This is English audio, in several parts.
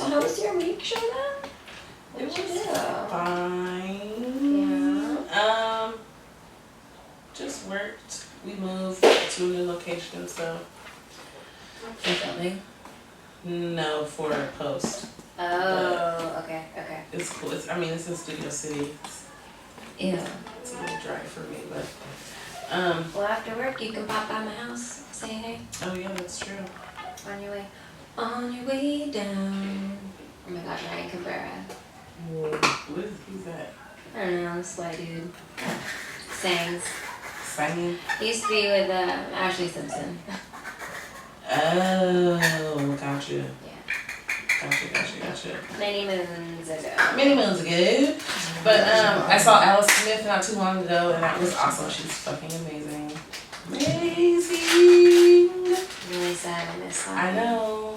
how was your week, Shona? It was fine. Yeah. Just worked. We moved to a new location, so. For filming? No, for a post. Oh, okay. It's cool. It's in Studio City. Yeah. It's a little dry for me, but. Well, after work, you can pop by my house, say hey. Oh yeah, that's true. On your way down. Oh my gosh, Ryan Cabrera. Who's that? I don't know, this white dude. Sings. Singing? He used to be with Ashley Simpson. Oh, gotcha. Yeah. Gotcha. Many moons ago. But I saw Alice Smith not too long ago, and that was awesome. She's fucking amazing. Really sad I missed that. I know.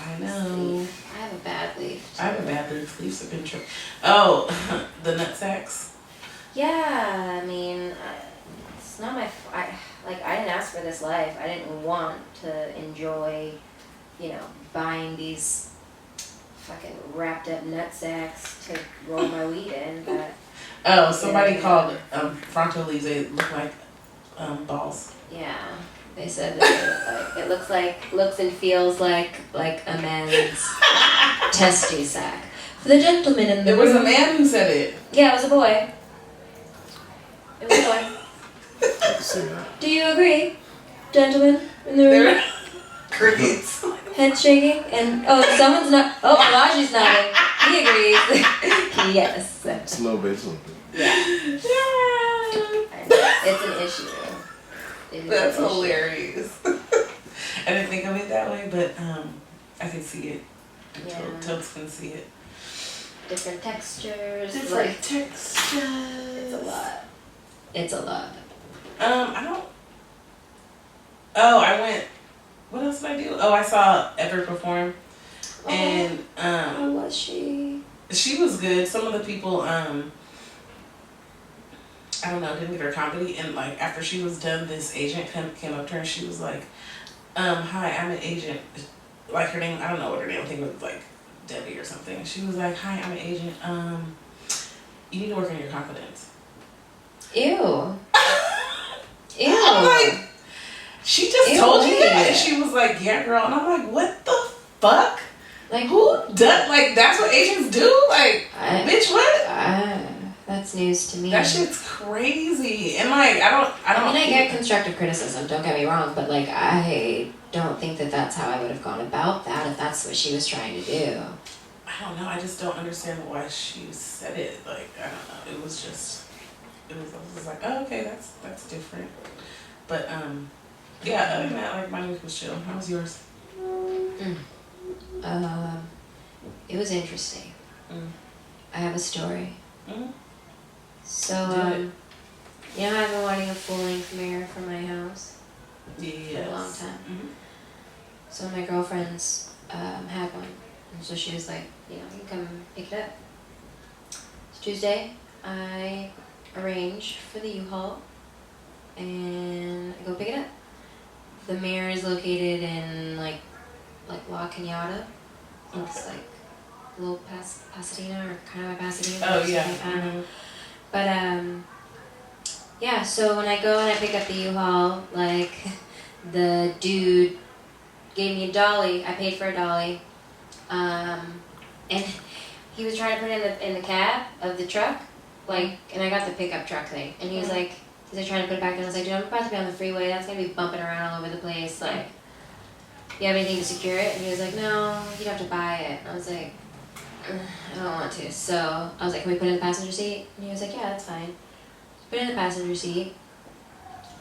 I have a bad leaf. I have a bad leaf. Leaves have been tripped. Oh, the nutsacks. Yeah, I mean, it's not my. I didn't ask for this life. I didn't want to enjoy, buying these fucking wrapped up nutsacks to roll my weed in. But somebody called frontal leaves. They look like balls. Yeah, they said that it looks and feels like a man's testy sack. For the gentleman in the room. It was a man who said it. Yeah, it was a boy. Do you agree, gentlemen in the room? Crickets. Head shaking and someone's not. Oh, Bolaji's nodding. He agrees. Yes. It's a little bit something. Yeah. It's an issue. That's hilarious. I didn't think of it that way, but I can see it. Totes can see it. Different textures. Textures. It's a lot. I don't. Oh, I went. What else did I do? Oh, I saw Ever perform, and how was she? She was good. Some of the people, I don't know, didn't get her comedy, and after she was done, this agent came up to her and she was like, "Hi, I'm an agent." Like her name, I don't know what her name. I think it was Debbie or something. She was like, "Hi, I'm an agent. You need to work on your confidence." Ew. I'm like, she just told you that? And she was like, "Yeah, girl." And I'm like, what the fuck? Who does, that's what agents do? Bitch, what? That's news to me. That shit's crazy. And I get constructive criticism, don't get me wrong, but I don't think that's how I would have gone about that if that's what she was trying to do. I don't know. I just don't understand why she said it. I don't know. I was just like, oh, okay, that's different. But yeah, other than that, my week was chill. How was yours? It was interesting. I have a story. So, I've been wanting a full-length mirror for my house for a long time. So my girlfriends had one, and so she was like, you can come pick it up. It's Tuesday. I arrange for the U-Haul, and I go pick it up. The mirror is located in La Cañada. It's a little past Pasadena or kind of by Pasadena. Oh yeah. I don't know. But so when I go and I pick up the U-Haul, the dude gave me a dolly. I paid for a dolly, and he was trying to put it in the cab of the truck, and I got the pickup truck thing, and he was like, "Is he trying to put it back?" And I was like, "Dude, I'm about to be on the freeway. That's gonna be bumping around all over the place. You have anything to secure it?" And he was like, "No, you'd have to buy it." And I was like, "I don't want to." So I was like, "Can we put it in the passenger seat?" And he was like, "Yeah, that's fine." Put it in the passenger seat.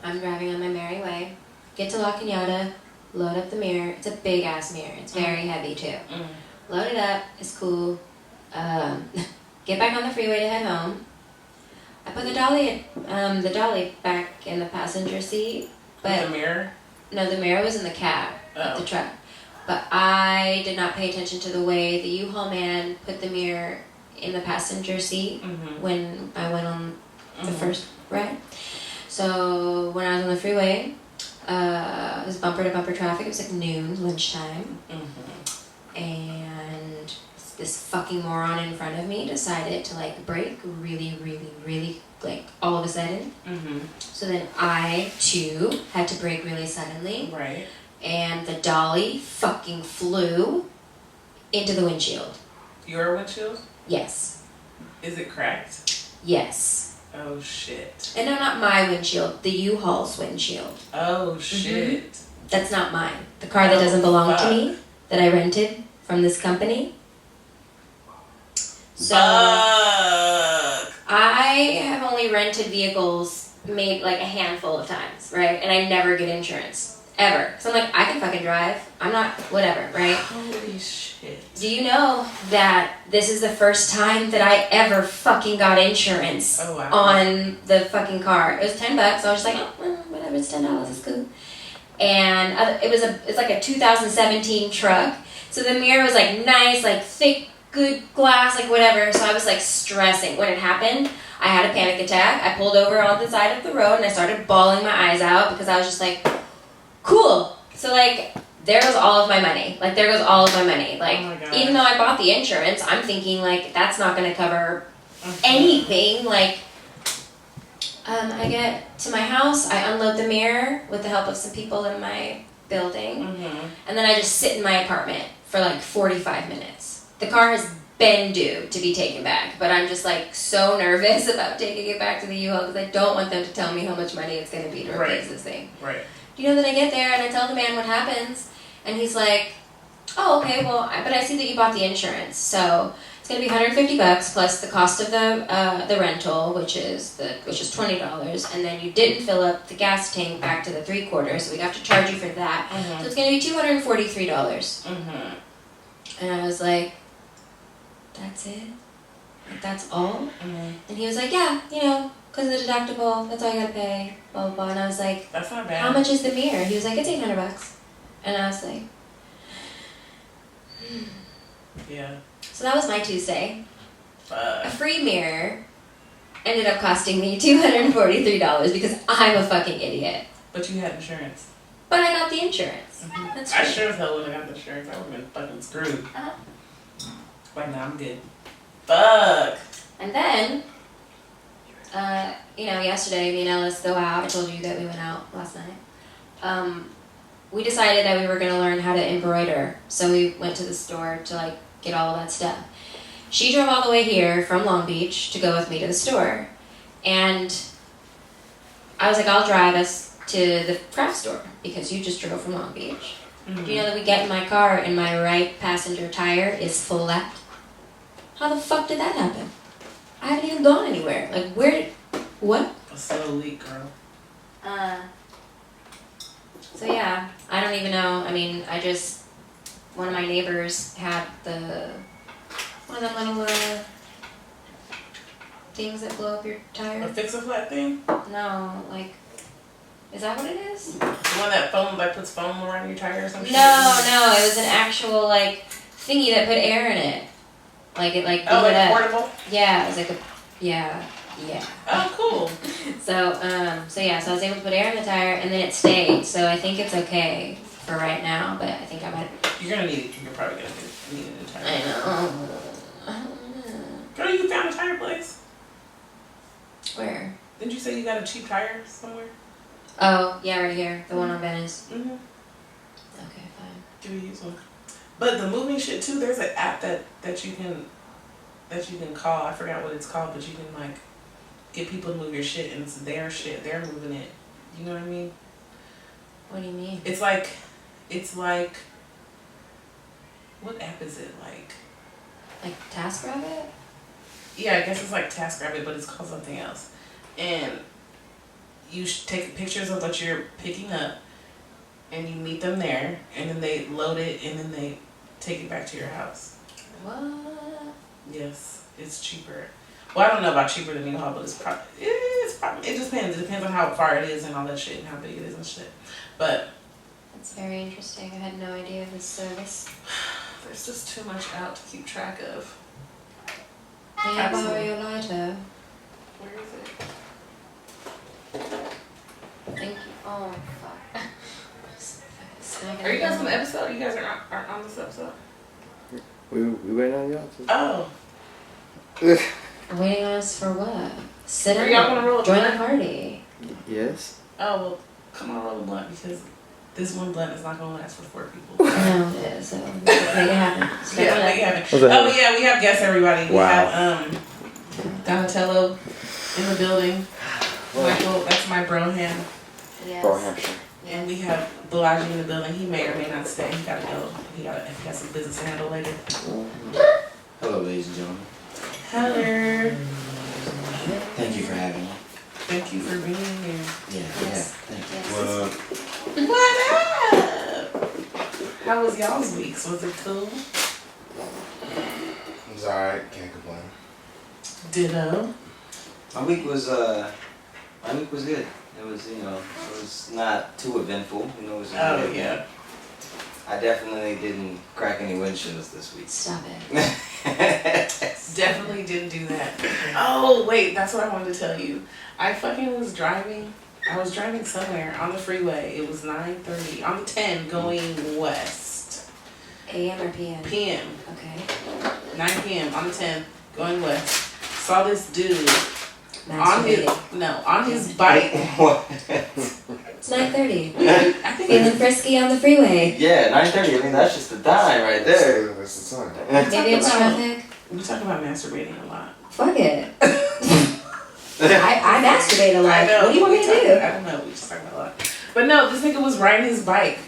I'm driving on my merry way. Get to La Cañada, load up the mirror. It's a big ass mirror. It's very heavy too. Load it up. It's cool. Get back on the freeway to head home. I put the dolly back in the passenger seat. But the mirror? No, the mirror was in the cab of the truck. But I did not pay attention to the way the U-Haul man put the mirror in the passenger seat when I went on the first ride. So when I was on the freeway, it was bumper to bumper traffic. It was noon, lunchtime. And this fucking moron in front of me decided to like brake really, really, really like all of a sudden. So then I too had to brake really suddenly. Right. And the dolly fucking flew into the windshield. Your windshield? Yes. Is it cracked? Yes. Oh shit. And no, not my windshield. The U-Haul's windshield. Oh shit. That's not mine. The car that doesn't belong to me, that I rented from this company. So I have only rented vehicles maybe like a handful of times, right? And I never get insurance. Ever. So I'm like, I can fucking drive. I'm not, whatever, right? Holy shit. Do you know that this is the first time that I ever fucking got insurance on the fucking car? It was $10. So I was just like, oh, well, whatever, it's $10, it's cool. And it's like a 2017 truck. So the mirror was like nice, like thick, good glass, like whatever. So I was like stressing. When it happened, I had a panic attack. I pulled over on the side of the road and I started bawling my eyes out because I was just like, cool. So like, there goes all of my money. Like, there goes all of my money. Like, even though I bought the insurance, I'm thinking like, that's not going to cover anything. Like, I get to my house, I unload the mirror with the help of some people in my building, and then I just sit in my apartment for like 45 minutes. The car has been due to be taken back, but I'm just like so nervous about taking it back to the U-Haul because I don't want them to tell me how much money it's going to be to replace this thing. Right. You know, then I get there and I tell the man what happens, and he's like, oh, okay, well, but I see that you bought the insurance, so it's gonna be $150 plus the cost of the rental, which is $20, and then you didn't fill up the gas tank back to the 3/4, so we have to charge you for that. So it's gonna be $243. And I was like, that's it? Like, that's all? And he was like, yeah, you know, because of the deductible, that's all you gotta pay, blah, blah, blah. And I was like, that's not bad. How much is the mirror? He was like, it's $800. And I was like, yeah. So that was my Tuesday. Fuck. A free mirror ended up costing me $243 because I'm a fucking idiot. But you had insurance. But I got the insurance. That's I true. sure as hell would have got the insurance. I would have been fucking screwed. Like, now I'm good. Fuck. And then, yesterday, me and Ellis go out. I told you that we went out last night. We decided that we were going to learn how to embroider. So we went to the store to, like, get all of that stuff. She drove all the way here from Long Beach to go with me to the store. And I was like, I'll drive us to the craft store because you just drove from Long Beach. Do you know that we get in my car and my right passenger tire is flat? How the fuck did that happen? I haven't even gone anywhere. Like, what? A slow leak, girl. So yeah, I don't even know. I mean, one of my neighbors had one of them little things that blow up your tire. A fix-a-flat thing? No, like, is that what it is? The one that puts foam around your tire or something? No, it was an actual, like, thingy that put air in it. Like, it, like, oh, like portable? Yeah, it was like yeah. Oh, cool. So I was able to put air in the tire, and then it stayed. So I think it's okay for right now, but I think I might. You're probably gonna need a new tire. I know. Girl, you found a tire place. Where? Didn't you say you got a cheap tire somewhere? Oh, yeah, right here. The one on Venice. Okay, fine. Give me use one. But the moving shit too, there's an app that you can call. I forgot what it's called, but you can like get people to move your shit, and it's their shit. They're moving it. You know what I mean? What do you mean? It's like what app is it like? Like TaskRabbit? Yeah, I guess it's like TaskRabbit, but it's called something else. And you take pictures of what you're picking up, and you meet them there, and then they load it, and then they take it back to your house. What? Yes, it's cheaper. Well, I don't know about cheaper than U-Haul, but it just depends. It depends on how far it is and all that shit, and how big it is and shit. But that's very interesting. I had no idea of this service. There's just too much out to keep track of. May I borrow your lighter? Where is it? Thank you. Oh, fuck. Are you guys on the episode? You guys aren't on this episode? We waiting on y'all too. Oh. Waiting on us for what? Sit Are down. y'all gonna roll a Join the blunt? party. Yes. Oh, well, come on, roll a blunt because this one blunt is not going to last for 4 people. I know, yeah, so make it happen. Yeah, make it happen. What's that? Oh, yeah, we have guests, everybody. We Wow. have Donatello in the building. Michael, that's my bro hand. Yes. Bro Hampshire. And we have Bolaji in the building. He may or may not stay. He gotta go. He got some business to handle later. Hello, ladies and gentlemen. Hello. Thank you for having me. Thank you for being here. Yeah, thank you. Yes. What up? How was y'all's weeks? Was it cool? It was alright, can't complain. Ditto. My week was good. It was, it was not too eventful. It was Oh, good. yeah. I definitely didn't crack any windshields this week. Stop it. Definitely didn't do that. Oh, wait, that's what I wanted to tell you. I fucking was driving. I was driving somewhere on the freeway. It was 9:30 on the 10 going west. AM or PM? PM. Okay. 9 PM on the 10 going west. Saw this dude Masturbating. on his bike. What? It's 9:30. I think Feeling frisky on the freeway. Yeah, 9:30. I mean, that's just the time right there. That's the time. Maybe it's traffic. we talk about masturbating a lot. Fuck it. I masturbate a lot. I know. What do you want me to do? I don't know. We just talk about a lot. But no, this nigga was riding his bike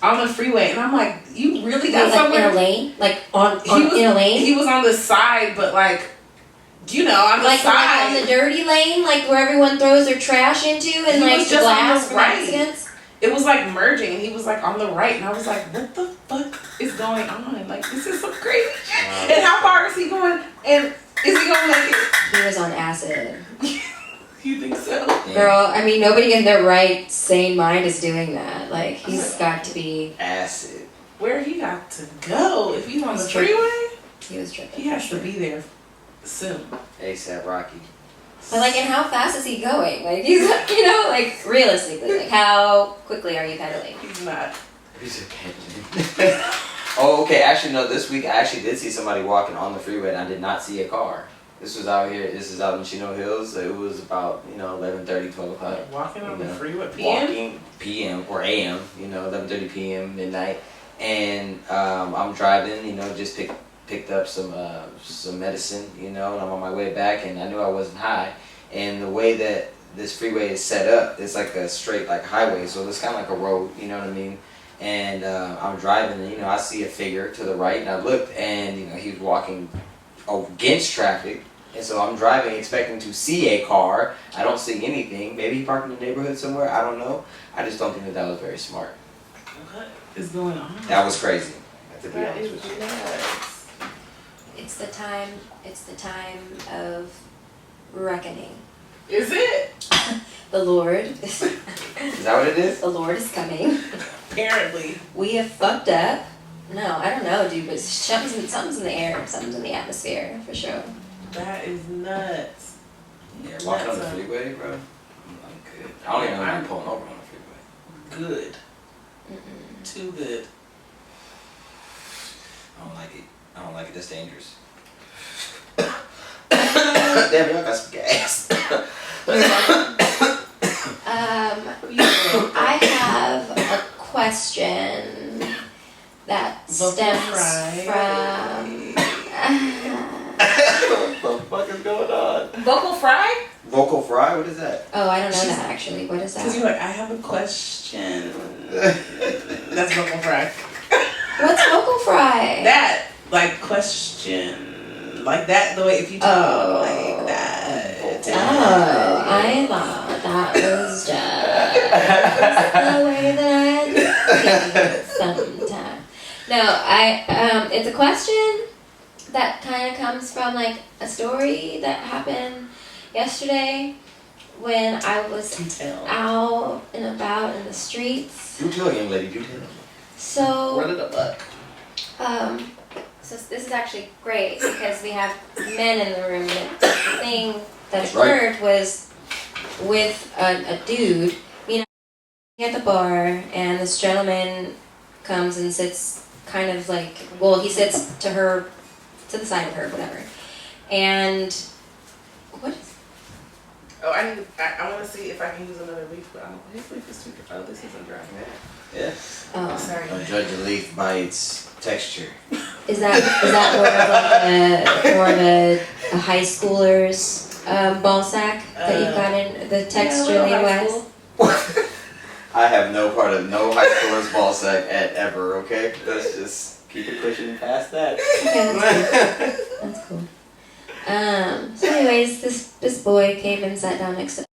on the freeway, and I'm like, you really got Like somewhere? in a lane? Like on He was, in a lane? He was on the side, but like, on the like side. on the dirty lane, like where everyone throws their trash into and He like was the just on glass the for right. accidents. It was like merging, and he was like on the right, and I was like, what the fuck is going on? Like, this is some crazy shit. And how far is he going? And is he gonna make it? He was on acid. You think so? Girl, I mean, nobody in their right, sane mind is doing that. Like, he's got to be. Acid. Where he got to go? If he's on the He's tripping. freeway, He was tripping. he has to be there soon. ASAP Rocky. But, like, and how fast is he going? Like, he's, like, realistically, like, how quickly are you pedaling? He's not. He's a peddling. Oh, okay. Actually, no. This week, I actually did see somebody walking on the freeway, and I did not see a car. This was out here. This is out in Chino Hills. It was about 11:30, 12 o'clock. Walking on the Yeah. freeway. PM? Walking PM or AM. 11:30 PM, midnight, and I'm driving. Just picked up some medicine. And I'm on my way back, and I knew I wasn't high. And the way that this freeway is set up, it's like a straight like highway, so it's kind of like a road. You know what I mean? And I'm driving, and I see a figure to the right, and I looked, and he was walking against traffic, and so I'm driving, expecting to see a car. I don't see anything. Maybe he parked in the neighborhood somewhere. I don't know. I just don't think that was very smart. What is going on? That was crazy. To be That honest is with you. nuts. It's the time of reckoning. Is it? The Lord, Is that what it is? the Lord is coming. Apparently. We have fucked up. No, I don't know, dude, but something's in the air. Something's in the atmosphere, for sure. That is nuts. Yeah, walking on the freeway, bro. I'm good. I don't even know when I'm pulling over on the freeway. Good. Mm-mm. Too good. I don't like it. I don't like it. That's dangerous. Damn, y'all got some gas. I have a question that stems from. What the fuck is going on? Vocal fry? Vocal fry? What is that? Oh, I don't know that actually. What is Because you're that? like, I have a question. That's vocal fry. What's vocal fry? That, like, question. Like that, the way if you talk like that. Oh, I thought that was just the way that I sometimes. No, it's a question that kind of comes from like a story that happened yesterday when I was out and about in the streets. Do tell, young lady. Do tell. So, Run it up, buck. so this is actually great because we have men in the room. And the thing that That's right. occurred was with a dude, at the bar, and this gentleman comes kind of like, well, he sits to the side of her, whatever. And what? Oh, I want to see if I can use another leaf, but I don't. His leaf is too dry. Oh, this isn't dry. Yeah. Oh, Sorry. Don't judge a leaf by its texture. Is that more of a high schooler's ball sack that you've got in the texture yeah, wise? I have no part of no high schooler's ball sack ever. Okay, let's just keep it pushing past that. Okay, that's cool. So anyways, this boy came and sat down next to me,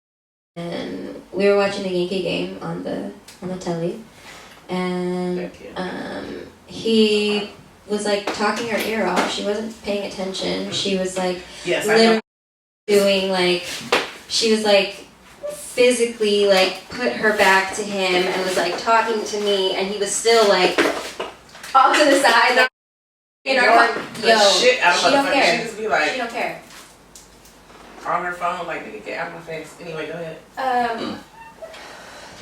and we were watching the Yankee game on the telly, and he was like talking her ear off. She wasn't paying attention. She was like literally doing like, she was like physically like put her back to him and was like talking to me, and he was still like off to the side. Like, shit out of she don't care. She just be like, she don't care. On her phone, like, nigga, get out of my face. Anyway, go ahead.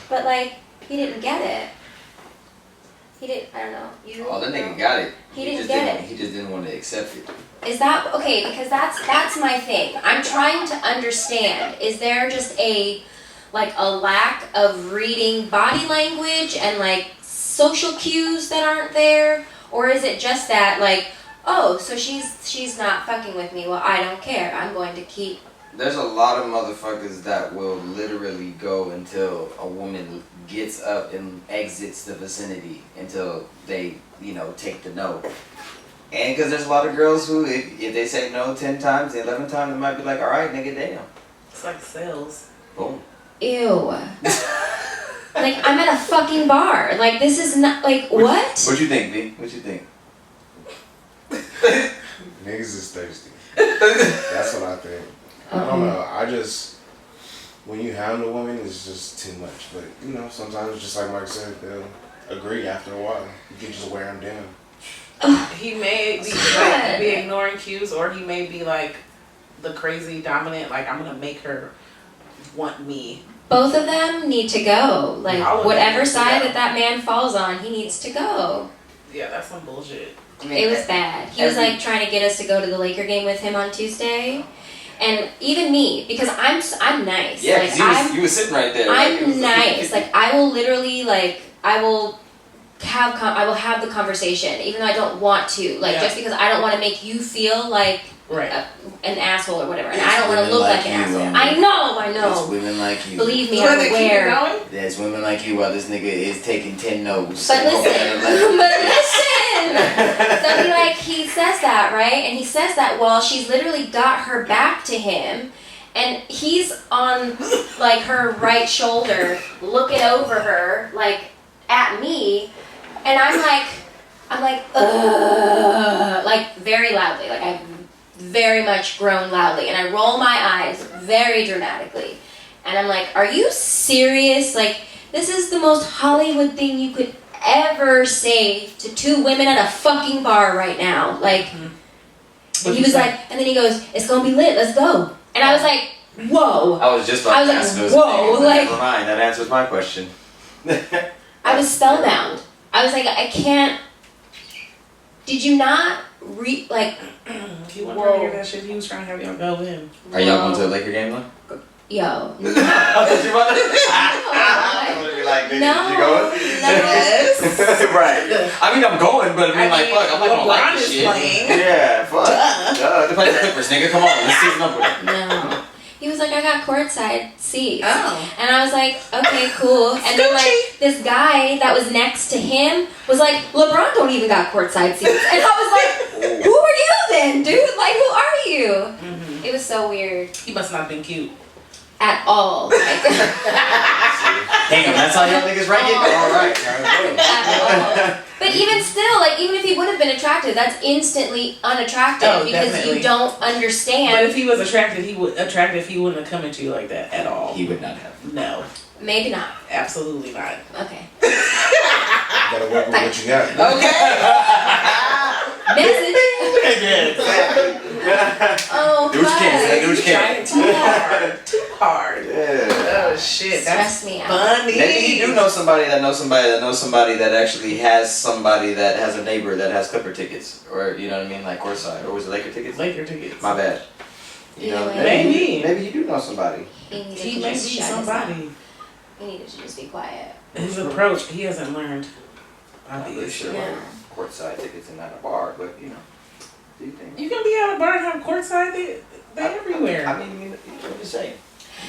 But like, he didn't get it. He didn't. I don't know. Oh, that nigga got it. He didn't get it. He just didn't want to accept it. Is that okay? Because that's my thing. I'm trying to understand. Is there just a lack of reading body language and like social cues that aren't there, or is it just that like, oh, so she's not fucking with me? Well, I don't care. I'm going to keep. There's a lot of motherfuckers that will literally go until a woman gets up and exits the vicinity until they, take the no. And because there's a lot of girls who, if they say no 10 times, the 11th time, they might be like, all right, nigga, damn. It's like sales. Boom. Ew. Like, I'm at a fucking bar. Like, this is not, like, what? What you think, B? What you think? Niggas is thirsty. That's what I think. I don't know. When you hound a woman, it's just too much. But, sometimes, just like Mark said, they'll agree after a while. You can just wear them down. He may be ignoring cues, or he may be like the crazy dominant, like, I'm going to make her want me. Both of them need to go. Like, whatever side that man falls on, he needs to go. Yeah, that's some bullshit. It was bad. He was like trying to get us to go to the Laker game with him on Tuesday. And even me, because I'm nice. Yeah, like, you were sitting right there. I'm nice. Like, I will literally, like, I will have the conversation, even though I don't want to. Like, just because I don't want to make you feel like an asshole or whatever. And I don't want to look like an asshole. I know. There's women like you. Believe me, I'm aware. There's women like you while this nigga is taking 10 no's. But listen. So he says that, right? And he says that while she's literally got her back to him, and he's on like her right shoulder, looking over her, like at me, and I'm like, ugh, like very loudly, like I've very much grown loudly, and I roll my eyes very dramatically, and I'm like, are you serious? Like, this is the most Hollywood thing you could ever say to two women at a fucking bar right now. Like, and he was like, and then he goes, it's gonna be lit, let's go. And I was like, whoa. I was just about to ask those things. Like, never mind, that answers my question. I was spellbound. I was like, I can't. Did you not like? He wanted to hear that shit. He was trying to have y'all go in. Are y'all going to the Laker game though? Yo. No. You about to be like, did you go? Yes. Right. I mean, I'm going, but fuck, I'm not gonna like this shit. Playing. Yeah, fuck. They're playing the Clippers, nigga. Come on, let's season up with it. No. He was like, I got courtside seats. Oh. And I was like, okay, cool. And then like this guy that was next to him was like, LeBron don't even got courtside seats. And I was like, who are you then, dude? Like, who are you? Mm-hmm. It was so weird. He must not have been cute. At all. Like, damn, that's how y'all niggas rank it? Alright. At all. But even still, like, even if he would have been attractive, that's instantly unattractive because definitely. You don't understand. But if he was attractive, he wouldn't have come at you like that at all. He would not have. No. Maybe not. Absolutely not. Okay. Gotta work with what you got. Message. Yeah, exactly. Oh, do what you can, do what you can. Too hard. hard. Yeah. Oh shit, Stress that's me out. funny. Maybe you do know somebody that knows somebody that knows somebody that actually has somebody that has a neighbor that has Clipper tickets, or you know what I mean, like courtside, or was it Laker tickets? Laker tickets. My bad. You know, Yeah. Maybe. you do know somebody. He needed He to may be just shut his mouth. somebody. He needed to just be quiet. His approach, he hasn't learned. I'm pretty sure Yeah. like courtside tickets and not a bar, but you know, do you think? You can be at a bar and have courtside. They're everywhere. I mean, I'm just saying.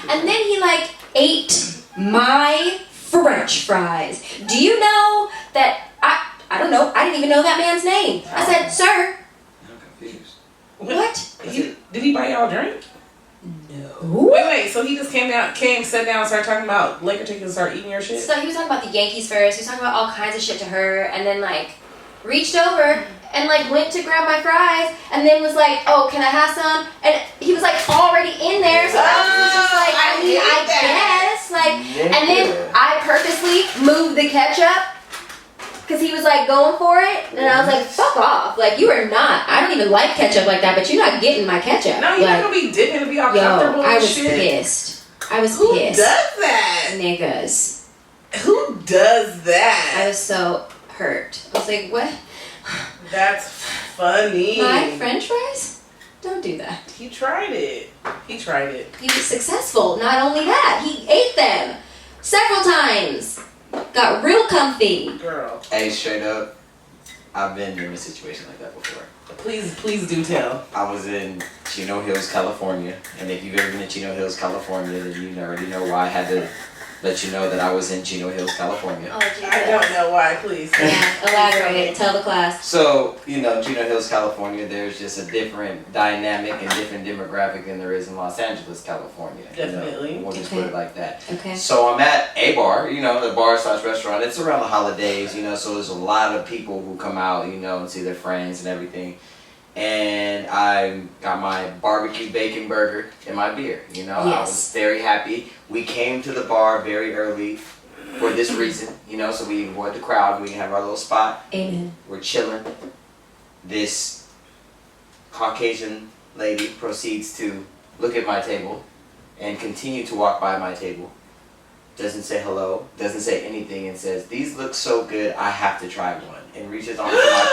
And then he like ate my French fries. Do you know that I don't know. I didn't even know that man's name. I said, "Sir, I'm confused. what?" Did he buy y'all a drink? No. Wait. So he just sat down, and started talking about Laker tickets, and started eating your shit. So he was talking about the Yankees first. He was talking about all kinds of shit to her, and then like reached over and like went to grab my fries, and then was like, "Oh, can I have some?" And he was like already in there, so I was just like, I I hate that. guess like, and then I purposely moved the ketchup. Cause he was like going for it, and I was like, "Fuck off! Like you are not. I don't even like ketchup like that, but you're not getting my ketchup." No, you're like, not gonna be dipping and be all yo, comfortable I and was shit. pissed. I was Who pissed. does that? Niggas. Who does I that? was so hurt. I was like, "What? That's funny. My French fries? Don't do that." He tried it. He He was successful. Not only that, he ate them several times. Got real comfy. Girl, Hey, straight up, I've been in a situation like that before. please do tell. I was in Chino Hills, California, and if you've ever been to Chino Hills, California, then you already know why I had to let you know that I was in Chino Hills, California. Oh, Jesus. I don't know why. Please. Yeah, elaborate. Tell the class. So, you know, Chino Hills, California, there's just a different dynamic and different demographic than there is in Los Angeles, California. Definitely. You know, we'll just Okay. put it like that. Okay. So I'm at a bar, you know, the bar slash restaurant. It's around the holidays, you know, so there's a lot of people who come out, you know, and see their friends and everything. And I got my barbecue bacon burger and my beer, you know. I Yes. was very happy. We came to the bar very early for this reason, you know, so we avoid the crowd. We can have our little spot. Amen. We're chilling. This Caucasian lady proceeds to look at my table and continue to walk by my table. Doesn't say hello, doesn't say anything, and says, "These look so good, I have to try one." And reaches onto my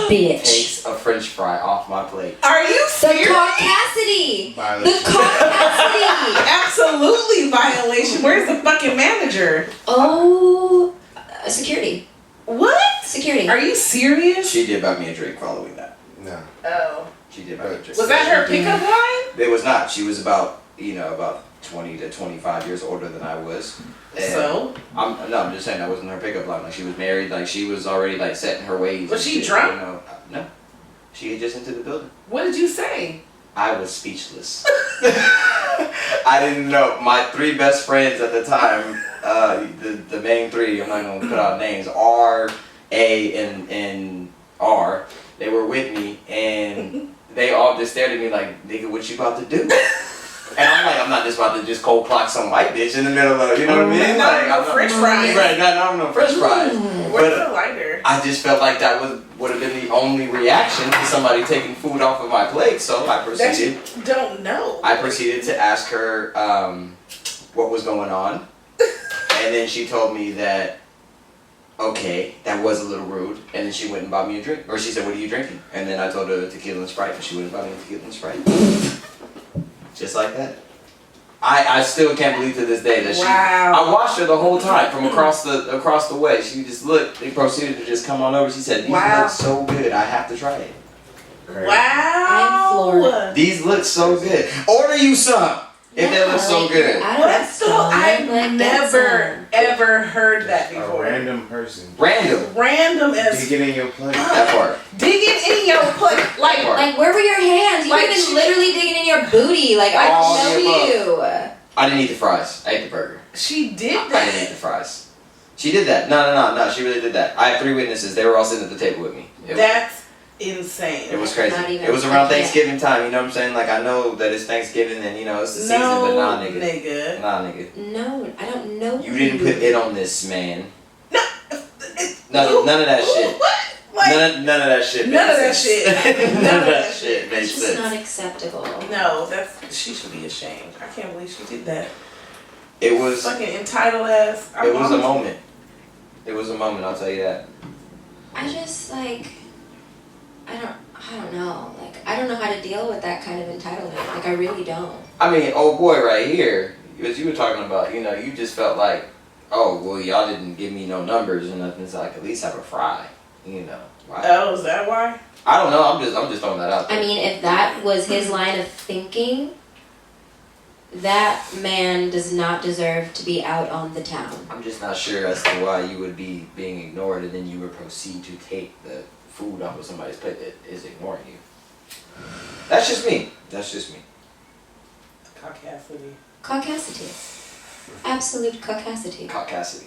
plate, Bitch. takes a French fry off my plate. Are you The serious? caucasity. The Violation. caucasity. Absolutely violation. Where's the fucking manager? Oh, security. What? Security. Are you serious? She did buy me a drink following that. No. Oh. She did buy me a drink. Was that her pickup line? It was not. She was about, you know, about 20 to 25 years older than I was. And So? I'm just saying that wasn't her pickup line. Like she was married, like she was already like set in her ways. Was and she shit, drunk? You know? No. She had just entered the building. What did you say? I was speechless. I didn't know. My three best friends at the time, the main three, I'm not gonna put out names, R, A, and R, they were with me and they all just stared at me like, "Nigga, what you about to do?" And I'm like, I'm not just about to just cold clock some white bitch in the middle of, you know what I mean? Like, No I'm not- French fries. Right, not no French fries. Where's the lighter? I just felt like that would have been the only reaction to somebody taking food off of my plate, so I That proceeded. you don't know. I proceeded to ask her what was going on, and then she told me that, okay, that was a little rude, and then she went and bought me a drink. Or she said, "What are you drinking?" And then I told her tequila and Sprite, and she went and bought me a tequila and Sprite. Just like that. I still can't believe to this day that she. Wow. I watched her the whole time from across the way. She just looked. They proceeded to just come on over. She said, "These Wow. look so good. I have to try it. Wow. I'm floored. These look so good. Order you some if they look so good." What the? I've never ever heard that A before. random person Random. Random as digging in your plate. That part. digging in your plate. Like, Like, where were your hands? You Like could have she- been literally digging in your booty. Like, I All don't the know you. I didn't eat the fries. I ate the burger. she did I didn't eat that. the fries. She did that. No. She really did that. I have 3 witnesses. They were all sitting at the table with me. That's insane. It was crazy. Not even- It was I around can't. Thanksgiving time, you know what I'm saying? Like, I know that it's Thanksgiving and, you know, it's the season, No, but nah, nigga. nigga. Nah, nigga. No, I don't know You didn't put it on this, man. No. None of that shit. What? Like, none of that shit. none of that makes shit. sense. None of that shit. makes It's just sense. not acceptable. No, she should be ashamed. I can't believe she did that. It was Fucking entitled ass. It was a moment. It was a moment. I'll tell you that. I just like, I don't know. Like, I don't know how to deal with that kind of entitlement. Like, I really don't. I mean, old boy, right here, as you were talking about, you know, you just felt like, oh, well, y'all didn't give me no numbers or nothing, so I could at least have a fry, you know. Why? Oh, is that why? I don't know. I'm just throwing that out there. I mean, if that was his line of thinking, that man does not deserve to be out on the town. I'm just not sure as to why you would be being ignored and then you would proceed to take the food off of somebody's plate that is ignoring you. That's just me. That's just me. Caucasity. Caucasity. Absolute caucasity. Caucasity.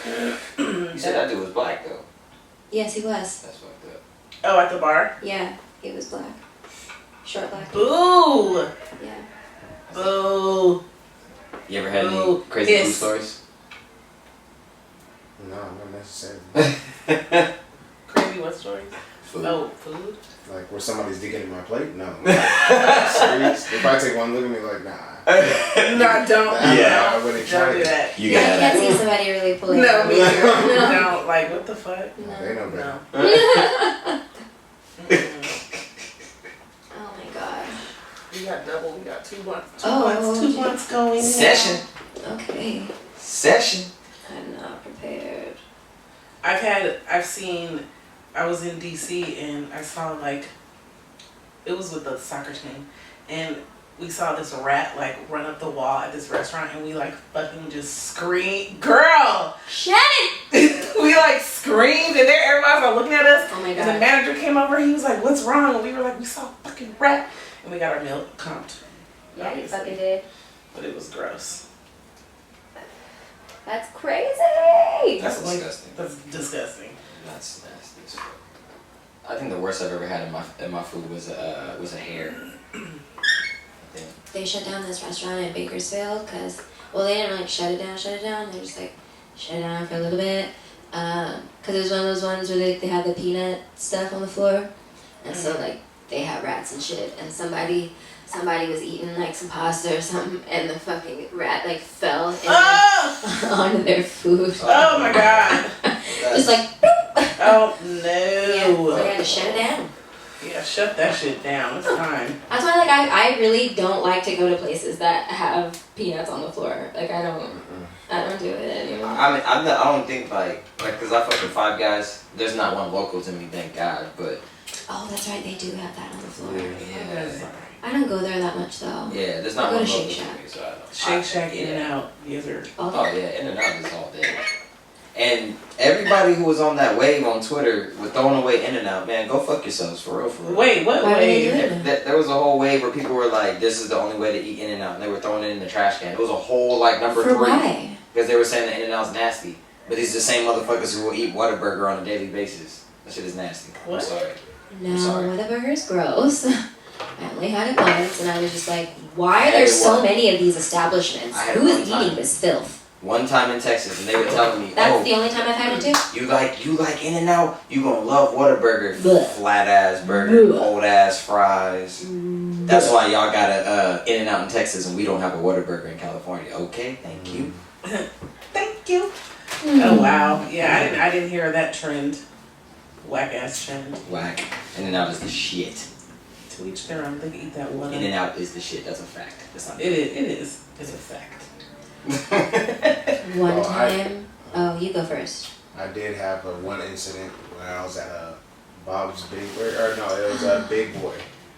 You said that dude was black, though. Yes, he was. That's fucked up. Oh, at the bar? Yeah, he was black. Short black. Boo! Yeah. Boo! You ever had Boo. any crazy Yes. food stories? No, not necessarily. Crazy what stories? Food. Oh, food? Like where somebody's digging in my plate? No. Streets, if I take one look at me like, nah. No, don't. Yeah. I wouldn't try Don't do it. that. You Yeah, I got can't that. see somebody really pulling No, out. me either. No. No, like, what the fuck? They know better. No. Oh my god. We got double. We got 2 months. 2 Oh, months. 2 months going. Session. Okay. Session. I'm not prepared. I was in DC and I saw like, it was with the soccer team, and we saw this rat like run up the wall at this restaurant, and we like fucking just screamed, girl! Shut it! We like screamed, and there everybody was looking at us. Oh my And the god. manager came over, he was like, what's wrong? And we were like, we saw a fucking rat. And we got our meal comped. Yeah, you fucking did. But it was gross. That's crazy! That's Like, disgusting. That's disgusting. That's nasty as fuck. I think the worst I've ever had in my food was a hair. Yeah. They shut down this restaurant in Bakersfield because, well, they didn't like shut it down. They just like shut it down for a little bit. Because it was one of those ones where they had the peanut stuff on the floor. And so, like, they had rats and shit. And somebody was eating, like, some pasta or something. And the fucking rat, like, fell onto their food. Oh my god. Just like, Oh yeah, so no. they had to shut it down. Yeah, shut that shit down. It's time. That's why, like, I really don't like to go to places that have peanuts on the floor. Like, I don't do it anymore. I mean, I don't think like, cause I fuck with Five Guys. There's not one local to me, thank God. But Oh, that's right, they do have that on the floor. yeah, I don't go there that much, though. yeah, there's I not go one to local Shake to Shack. me, so I don't. Shake Shack, yeah. In and Out. Yes, sir. All Oh day. yeah, In and Out is all day. And everybody who was on that wave on Twitter was throwing away In and Out. Man, go fuck yourselves for real, for real. Wait, what Why would they do way? it? There was a whole wave where people were like, "This is the only way to eat In and Out," and they were throwing it in the trash can. It was a whole like number For 3 why? because they were saying that In and Out's nasty. But these are the same motherfuckers who will eat Whataburger on a daily basis. That shit is nasty. What? I'm sorry. No, sorry. Whataburger is gross. I only had it once, and I was just like, why I are had there it so once. many of these establishments? I had it Who is one time. eating this filth? One time in Texas, and they were telling me, That's "Oh, the only time I've had it too. you like In and Out? You gonna love Whataburger? Blech. Flat ass burger, Blech. cold ass fries. That's why y'all got a In and Out in Texas, and we don't have a Whataburger in California. Okay, thank you. Thank you. Oh wow. Yeah, I didn't hear that trend. Whack ass trend. Whack. In and Out is the shit. To each their own. They can eat that one. In and Out is the shit. That's a fact. That's not. It is. It's a fact. One Oh, time. Oh, you go first. I did have one incident when I was at Bob's Big Boy, or no, it was Big Boy.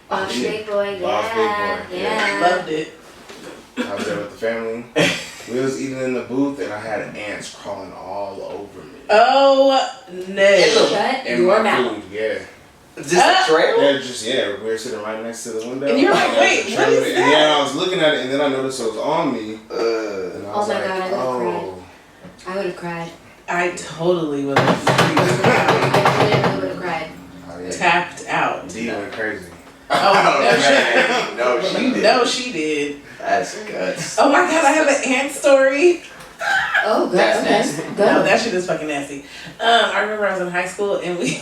Bob's shit. Big Boy, Bob's Big yeah, Boy, yeah. Loved it. I was there with the family. We was eating in the booth, and I had ants crawling all over me. Oh no. Shut In your my mouth. food, yeah. Just a trail? We were sitting right next to the window. And you're like, there was wait, a what trailer, is and that? then I was looking at it, and then I noticed it was on me. And I Oh was my like, God, I would've oh. I would have cried. I totally would have I literally would have cried. Oh, yeah. tapped out. D went crazy. Oh, no, she did. No, she did. That's guts. Oh my god, I have an ant story. Oh, good. That's Okay. nasty. Go. No, that shit is fucking nasty. I remember I was in high school and we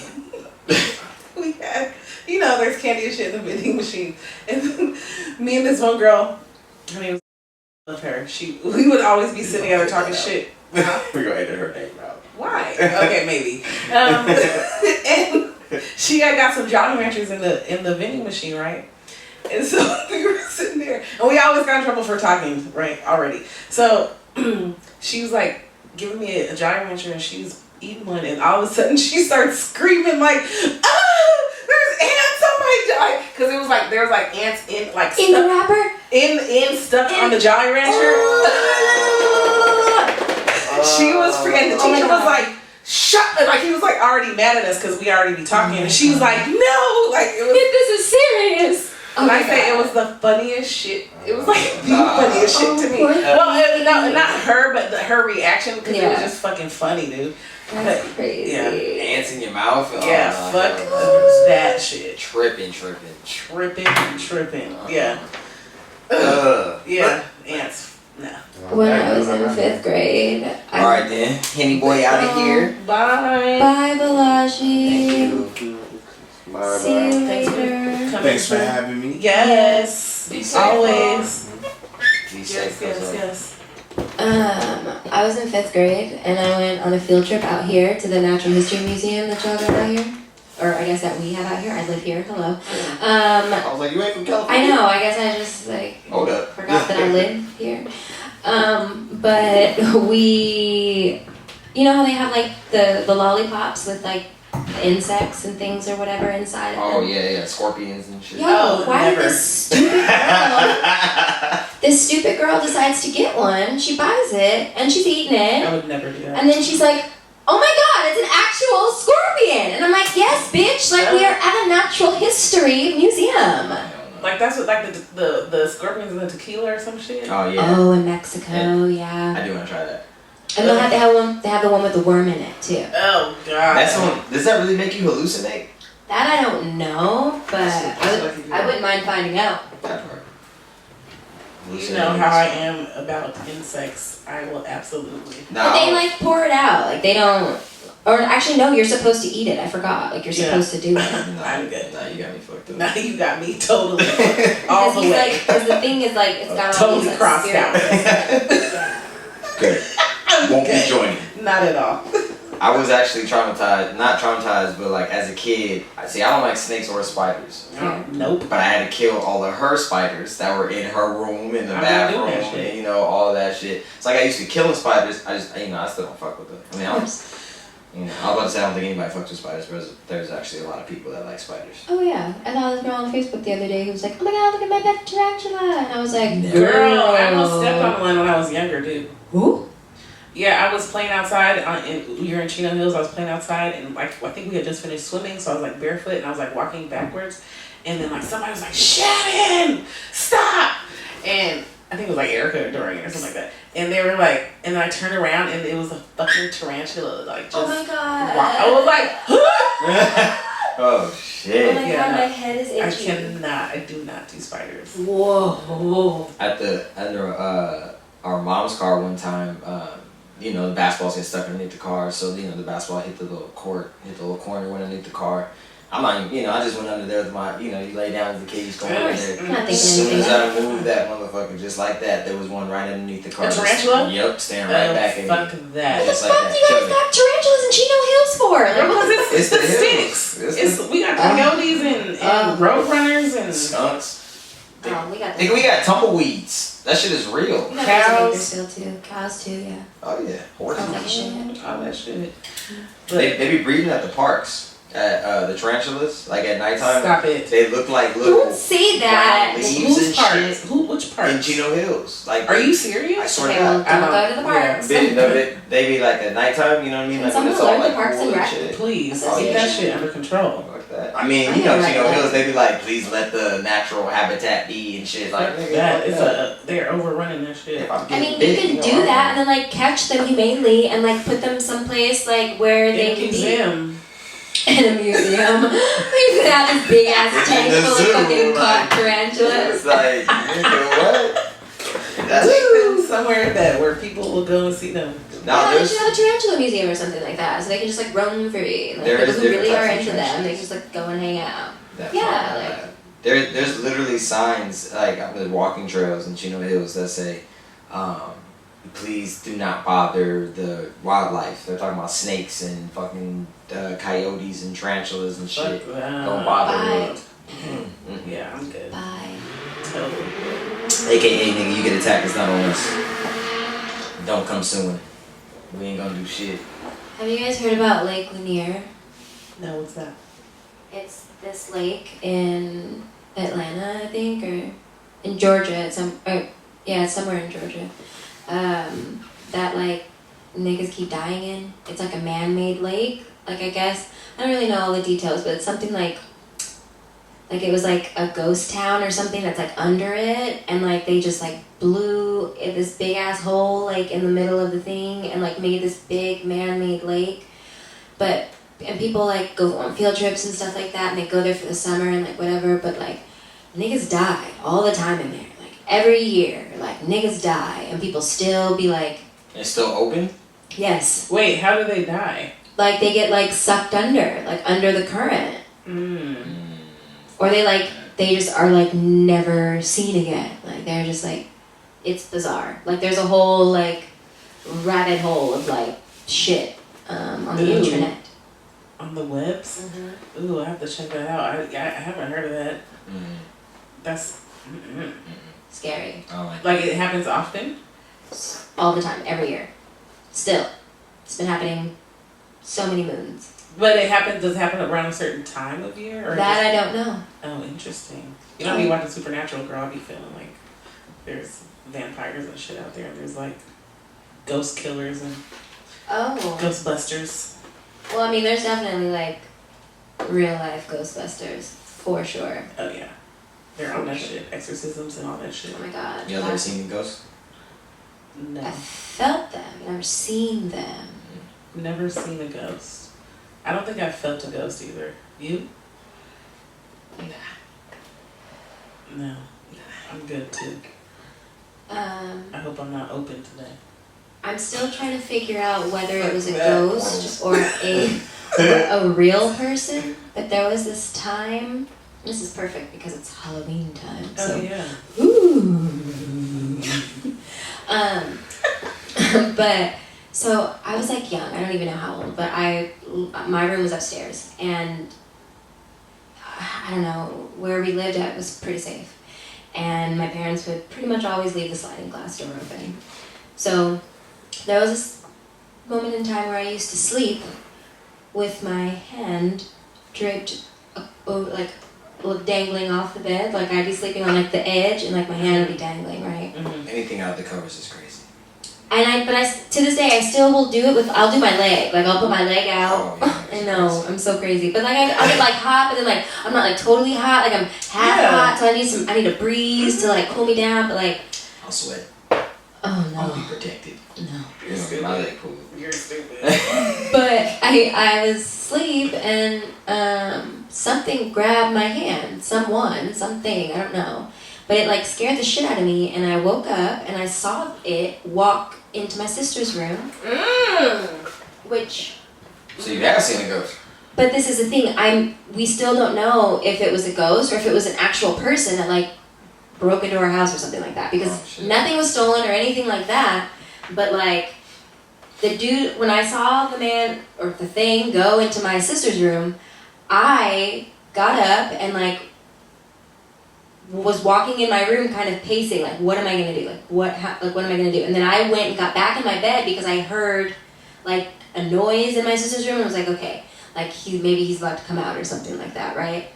we had, there's candy and shit in the vending machine. And then me and this one girl, her name was, I love her. We would always be sitting together talking shit. We're gonna edit her name out. Why? Okay, maybe. And she had got some Jolly Ranchers in the vending machine, right? And so we were sitting there, and we always got in trouble for talking, right? Already. So she was like giving me a Jolly Rancher, and she was eating one, and all of a sudden she starts screaming like, "Oh, there's ants on my Jolly!" Because it was like there was like ants in the wrapper, stuck on the Jolly Rancher. She was freaking. The teacher was like, "Shut!" Like he was like already mad at us because we already be talking, and she was like, "No!" Like it was. This is serious. When I say it was the funniest shit, it was like the funniest shit to me. Well, no, not her, but her reaction because it was just fucking funny, dude. That's crazy. Yeah. Ants in your mouth. Yeah, fuck that shit. Tripping. Yeah. Yeah, ants. No. When I was in 5th grade. Alright then, Henny boy out of here. Bye. Bye, Bolaji. Thank you. Bye See you bye. later. Thanks for having me. Yes. Be safe. Always. Be safe. Yes. I was in 5th grade and I went on a field trip out here to the Natural History Museum that y'all got out here. Or I guess that we have out here. I live here. Hello. I was like, you ain't from California? I know. I guess I just Hold up. forgot that I live here. But we, how they have like the lollipops with like insects and things or whatever inside of them. Oh yeah, scorpions and shit. Yo, why never. did this stupid girl decides to get one? She buys it and she's eating it, I would never do that. and then she's like, "Oh my god, it's an actual scorpion!" And I'm like, "Yes, bitch! Like we are at a natural history museum." Like that's what the scorpions in the tequila or some shit. Oh yeah. Oh, in Mexico, yeah. I do want to try that. And they have one. They have the one with the worm in it too. Oh god. That's one. Does that really make you hallucinate? That I don't know, but I wouldn't mind finding out. That part. You know how I am about insects. I will absolutely. But they like pour it out. Like they don't. Or actually, no. You're supposed to eat it. I forgot. Like you're supposed to do it. I'm good. Nah, you got me fucked up. Now you got me totally all the way. Because the thing is, like, it's got all Totally these crossed out. Good. Won't be joining. Not at all. I was actually traumatized. Not traumatized, but like as a kid. I don't like snakes or spiders. Nope. But I had to kill all of her spiders that were in her room, in the I'm not bathroom, doing that shit. and all of that shit. It's like I used to kill spiders. I still don't fuck with them. I mean, I was about to say I don't think anybody fucks with spiders, but there's actually a lot of people that like spiders. Oh yeah, I saw this girl on Facebook the other day who was like, "Oh my god, look at my pet tarantula," and I was like, Girl, I almost stepped on one when I was younger, dude. Who? Yeah, I was playing outside. We were in Chino Hills. I was playing outside, and like I think we had just finished swimming, so I was like barefoot, and I was like walking backwards, and then like somebody was like, "Shannon, stop!" And I think it was like Erica or Dorian or something like that. And they were like, and then I turned around, and it was a fucking tarantula, like just. Oh my god. I was like, Oh Oh shit. my god, my head is itchy. I do not do spiders. Whoa. Under our mom's car one time, the basketballs get stuck underneath the car, so the basketball hit the little corner, went underneath the car. I'm not even, I just went under there with my, you lay down as the kid, just go under there. I'm not thinking As soon anything. as I moved that motherfucker, just like that, there was one right underneath the car. A tarantula? Yep, staring right back at Fuck me. that. What the Just like fuck that. do you guys got tarantulas in Chino Hills for? Like, what the Because it's It's the the sticks. hills. We got coyotes and road runners and Skunks. Oh, we got Nigga, we got tumbleweeds. That shit is real. We got Cows. those in Bakersfield too. Cows too, yeah. Oh yeah, horses. Sounds like shit. all that shit. They be breeding at the parks. At the tarantulas, like at nighttime. Stop it. They look like little Don't say that. brown leaves Whose and part? shit Which part? in Chino Hills. Like, Are you I serious? swear to Okay, well, God. don't go to the parks. They be like at nighttime, you know what I mean? Can Like someone when it's all learn the like parks cool and and rec? shit. Please, Oh, get yeah. that shit under control. Like that. I mean, I you know, know, Chino right? Hills, they be like, please let the natural habitat be and shit. Like, Fuck nigga, that. fuck that. They're overrunning that shit. If I'm I getting mean, bit, you can know, do I'm- that and then like catch them humanely and like put them someplace like where they In a can museum. be in a museum. You could have this big ass It's tank in the full zoo, of fucking like- caught tarantulas. It's like, nigga, what? Take them somewhere where people will go and see them. Yeah, they should have a tarantula museum or something like that, so they can just like roam free. Like, people who really are into them, they can just like go and hang out. There's literally signs like on the walking trails in Chino Hills that say, please do not bother the wildlife. They're talking about snakes and fucking coyotes and tarantulas and shit. Don't bother them. Yeah, I'm good. Bye. Totally. AKA, nigga, you get attacked, it's not on us. Don't come suing. We ain't gonna do shit. Have you guys heard about Lake Lanier? No, what's that? It's this lake in Atlanta, I think, or in Georgia. It's somewhere in Georgia. That like niggas keep dying in. It's like a man-made lake. Like, I guess I don't really know all the details, but it's something like it was like a ghost town or something that's like under it, and like they just like blew this big ass hole like in the middle of the thing and like made this big man-made lake. And people like go on field trips and stuff like that, and they go there for the summer and like whatever, but like niggas die all the time in there. Like every year, like niggas die and people still be like... It's still open? Yes. Wait, how do they die? Like they get like sucked under, like under the current. Or they just are like never seen again. Like they're just like, it's bizarre. Like there's a whole like rabbit hole of like shit on the internet. On the webs? Mm-hmm. Ooh, I have to check that out. I haven't heard of that. That's scary. Like it happens often? All the time, every year. Still. It's been happening so many moons. But does it happen around a certain time of year? Or that I don't know. Oh, interesting. You know, when you watch a supernatural girl, I'll be feeling like there's vampires and shit out there. And there's like ghost killers and Ghostbusters. Well, I mean, there's definitely like real life Ghostbusters, for sure. Oh yeah. They're on that shit. Exorcisms and all that shit. Oh my god. You ever seen ghosts? No. I've felt them. I've never seen them. Never seen a ghost. I don't think I've felt a ghost either. You? No. I'm good too. I hope I'm not open today. I'm still trying to figure out whether it was a ghost or a real person. But there was this time. This is perfect because it's Halloween time. So. Oh yeah. Ooh. But so I was like young. I don't even know how old. But my room was upstairs, and I don't know where we lived at was pretty safe. And my parents would pretty much always leave the sliding glass door open. So there was this moment in time where I used to sleep with my hand draped, like dangling off the bed. Like I'd be sleeping on like the edge, and like my hand would be dangling, right? Mm-hmm. Anything out of the covers is crazy. And to this day, I still will do it I'll do my leg. Like I'll put my leg out. Oh, yeah, I know, I'm so crazy. But like I'll get like hot, but then like I'm not like totally hot. Like I'm half hot, so I need a breeze to like cool me down. But like I'll sweat. Oh no. I'll be protected. No. You're stupid. My leg cool. You're stupid. But I was asleep and something grabbed my hand. Something, I don't know. But it like scared the shit out of me, and I woke up and I saw it walk into my sister's room. Which... So you have seen a ghost? But this is the thing, we still don't know if it was a ghost or if it was an actual person that like broke into our house or something like that, because nothing was stolen or anything like that. But like the dude, when I saw the man or the thing go into my sister's room, I got up and like was walking in my room kind of pacing, like what am I gonna do, what am I gonna do? And then I went and got back in my bed because I heard like a noise in my sister's room, and I was like, okay, like maybe he's about to come out or something like that, right?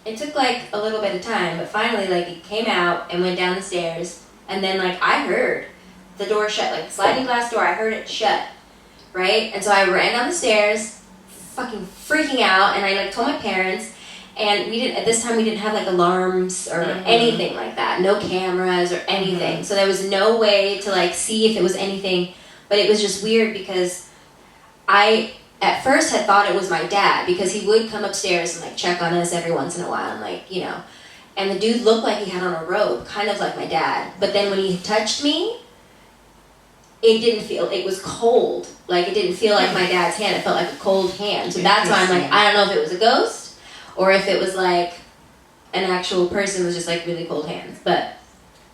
It took like a little bit of time, but finally like he came out and went down the stairs, and then like I heard the door shut, like the sliding glass door, I heard it shut, right? And so I ran down the stairs, fucking freaking out, and I like told my parents, and at this time we didn't have like alarms or anything like that, no cameras or anything, so there was no way to like see if it was anything. But it was just weird because I at first had thought it was my dad, because he would come upstairs and like check on us every once in a while, and like, you know, and the dude looked like he had on a robe, kind of like my dad. But then when he touched me, it didn't feel, it was cold. Like, it didn't feel like my dad's hand. It felt like a cold hand. So that's why I'm like, I don't know if it was a ghost or if it was like an actual person with just like really cold hands. But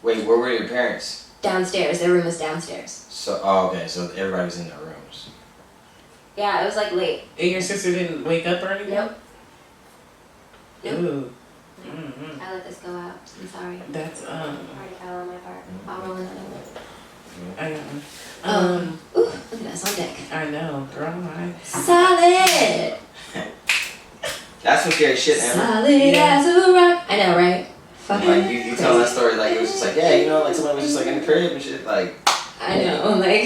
Wait, where were your parents? downstairs. Their room was downstairs. So, oh, okay, so everybody was in their rooms. Yeah, it was like late. And your sister didn't wake up or anything? Nope. Nope. Ooh. Mm-hmm. I let this go out. I'm sorry. That's Party foul on my part. I'll roll another one. I know. Ooh, look at us on deck. I know, girl. Solid. That's some scary shit, Amber. Solid as a rock. I know, right? Fuck. Like, you tell that story like it was just like, yeah, you know, like somebody was just like in the crib and shit, like. I know, like,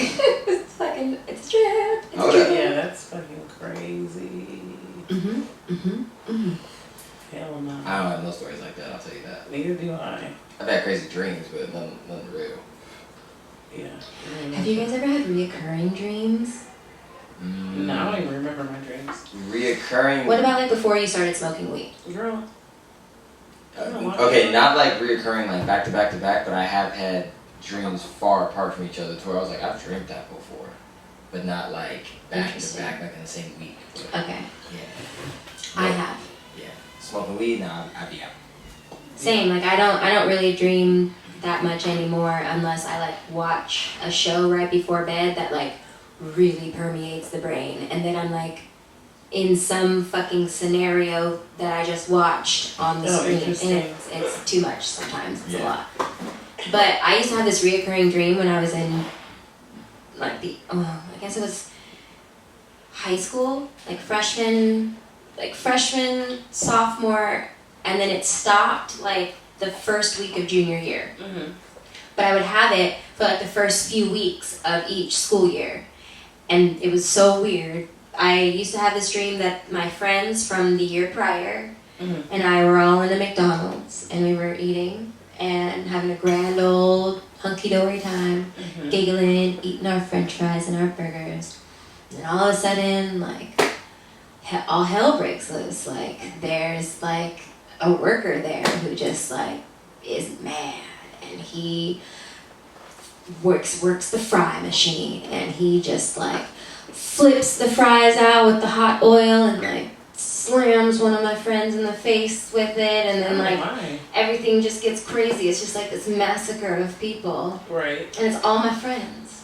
it's fucking, it's a trip. It's a Hold trip. up. Yeah, that's fucking crazy. Hell no. I don't have no stories like that, I'll tell you that. Neither do I. I've had crazy dreams, but nothing real. Yeah. Have you guys ever had reoccurring dreams? No, I don't even remember my dreams. Reoccurring. What about like before you started smoking weed? Girl. Okay, not like reoccurring, like back to back to back, but I have had dreams far apart from each other to where I was like, I've dreamed that before, but not like back to back, like in the same week. But, Okay. yeah. I have. Yeah. Smoking weed, nah, I'd be out. Same, like I don't really dream that much anymore unless I like watch a show right before bed that like really permeates the brain, and then I'm like in some fucking scenario that I just watched on the screen, and it's too much sometimes. It's a lot. But I used to have this reoccurring dream when I was in like I guess it was high school, like freshman, sophomore, and then it stopped like the first week of junior year. Mm-hmm. But I would have it for like the first few weeks of each school year. And it was so weird. I used to have this dream that my friends from the year prior and I were all in a McDonald's and we were eating and having a grand old hunky-dory time, giggling, eating our french fries and our burgers. And all of a sudden, like, all hell breaks loose. Like, there's like a worker there who just like is mad, and he works the fry machine, and he just like flips the fries out with the hot oil and like slams one of my friends in the face with it, and then like everything just gets crazy. It's just like this massacre of people, right? And it's all my friends,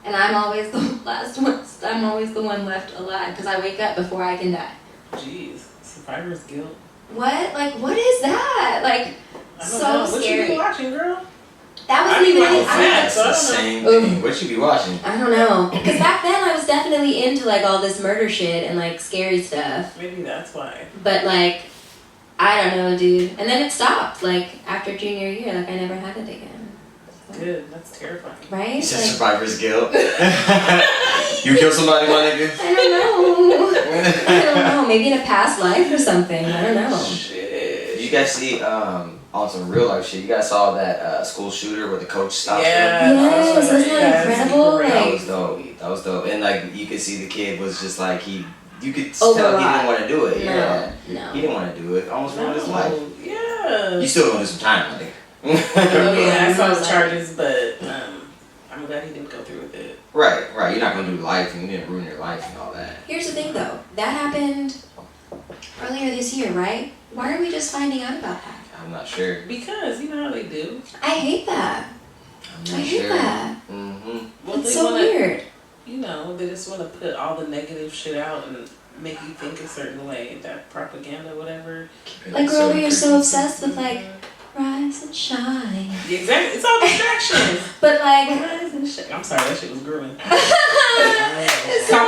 and I'm always the last one. I'm always the one left alive because I wake up before I can die. Jeez, survivor's guilt. What? Like, what is that? Like, so what scary. What you be watching, girl? That wasn't even. That's the same thing. What you be watching? I don't know. Because back then I was definitely into like all this murder shit and like scary stuff. Maybe that's why. But like, I don't know, dude. And then it stopped. Like after junior year, like I never had it again. So. Good. That's terrifying. Right? You said like, survivor's guilt. You killed somebody, my nigga? I don't know. I don't know. Maybe in a past life or something. I don't know. Shit. You guys see on some real life shit? You guys saw that school shooter where the coach stopped him? Yes, wasn't that incredible? That was dope. That was dope. And like you could see the kid was just like you could Overwrought. tell he didn't want to do it. No, Yeah. no. He didn't want to do it. Almost ruined his life. Yeah. You still gonna do some time, I think. Yeah, I saw his charges, but I'm glad he didn't go through with it. Right. You're not gonna do life, and you didn't ruin your life and all that. Here's the thing, though. That happened earlier this year, right? Why are we just finding out about that? I'm not sure. Because you know how they do. I hate that. I'm not I hate sure. that. Well, It's so weird. You know, they just want to put all the negative shit out and make you think a certain way. That propaganda, whatever. Like, girl, you're so obsessed with like rise and shine. Exactly. It's all distractions. But like, Rise and shine. I'm sorry, that shit was grooming. it's so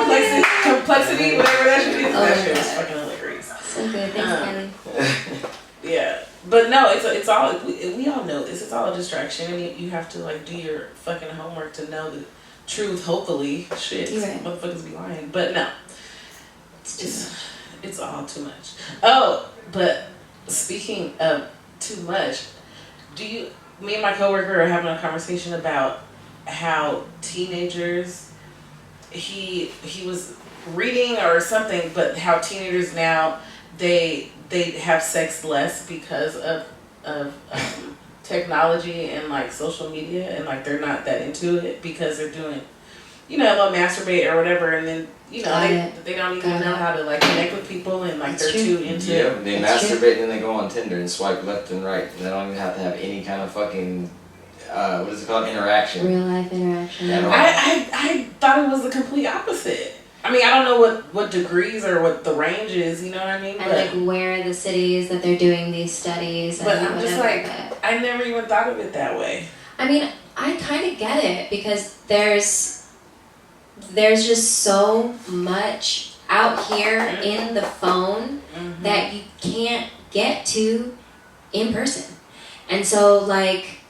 Complexity, whatever that shit is. Oh That my shit was God. fucking hilarious. So good. Thanks, Kelly. Yeah, but no, it's all we all know this. It's all a distraction, and you have to like do your fucking homework to know the truth. Hopefully, shit, Right. motherfuckers be lying, but no, it's all too much. Oh, but speaking of too much, me and my coworker are having a conversation about how teenagers. He was reading or something, but how teenagers now they have sex less because of technology and like social media, and like they're not that into it because they're doing you know, they'll masturbate or whatever, and then, you know, Got they don't even Got know it. how to like connect with people, and like That's they're true. too into. Yeah, they That's true. masturbate and then they go on Tinder and swipe left and right. And they don't even have to have any kind of fucking, what is it called? Interaction. Real life interaction. At all. I thought it was the complete opposite. I mean, I don't know what degrees or what the range is, you know what I mean? And like where the cities that they're doing these studies. But and I'm just whatever, like, but- I never even thought of it that way. I mean, I kind of get it because there's just so much out here in the phone Mm-hmm. that you can't get to in person. And so like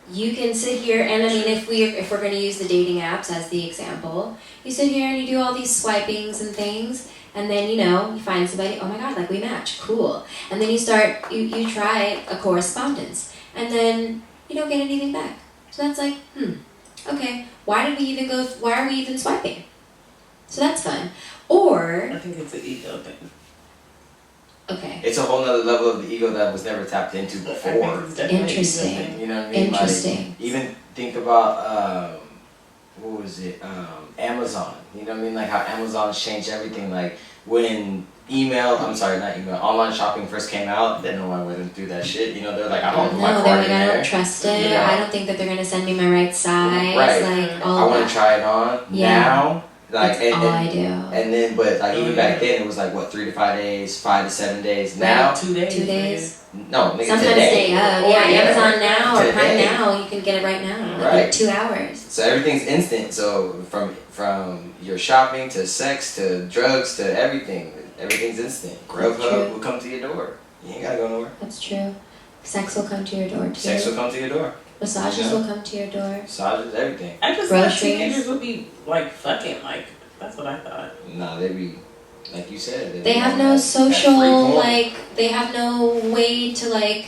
you can sit here and I mean if we're going to use the dating apps as the example, you sit here and you do all these swipings and things and then you know, you find somebody, oh my god, like we match, cool. And then you start you try a correspondence and then you don't get anything back. So that's like, okay, why are we even swiping? So that's fun. Or I think it's an ego thing. okay. It's a whole nother level of the ego that was never tapped into I think before. it's definitely an ego Interesting. thing. You know what I mean? Interesting. Like, even think about what was it? Amazon. You know what I mean? Like how Amazon's changed everything. Like when online shopping first came out, then no one went through that shit. You know, they're like, I don't put my No, they're card like, in I there. don't trust it. Yeah. I don't think that they're gonna send me my right size. Right. Like all I want that. to try it on Yeah. now. Like That's all I do. and then, but like even back then, it was like what 3 to 5 days, 5 to 7 days. Right. Now, 2 days. 2 days. no, nigga, Sometimes today. stay up. Or, Yeah, Amazon now or Prime Today. now, you can get it right now. Like Right. in 2 hours. So everything's instant. So from your shopping to sex to drugs to everything's instant. That's true. Grubhub will come to your door. You ain't gotta go nowhere. That's true. Sex will come to your door too. Sex will come to your door. Massages Yeah. will come to your door. Massages, everything. I just thought Groceries. teenagers would be like fucking like. That's what I thought. Nah, they be like you said. They be have on no that social free porn. like. They have no way to like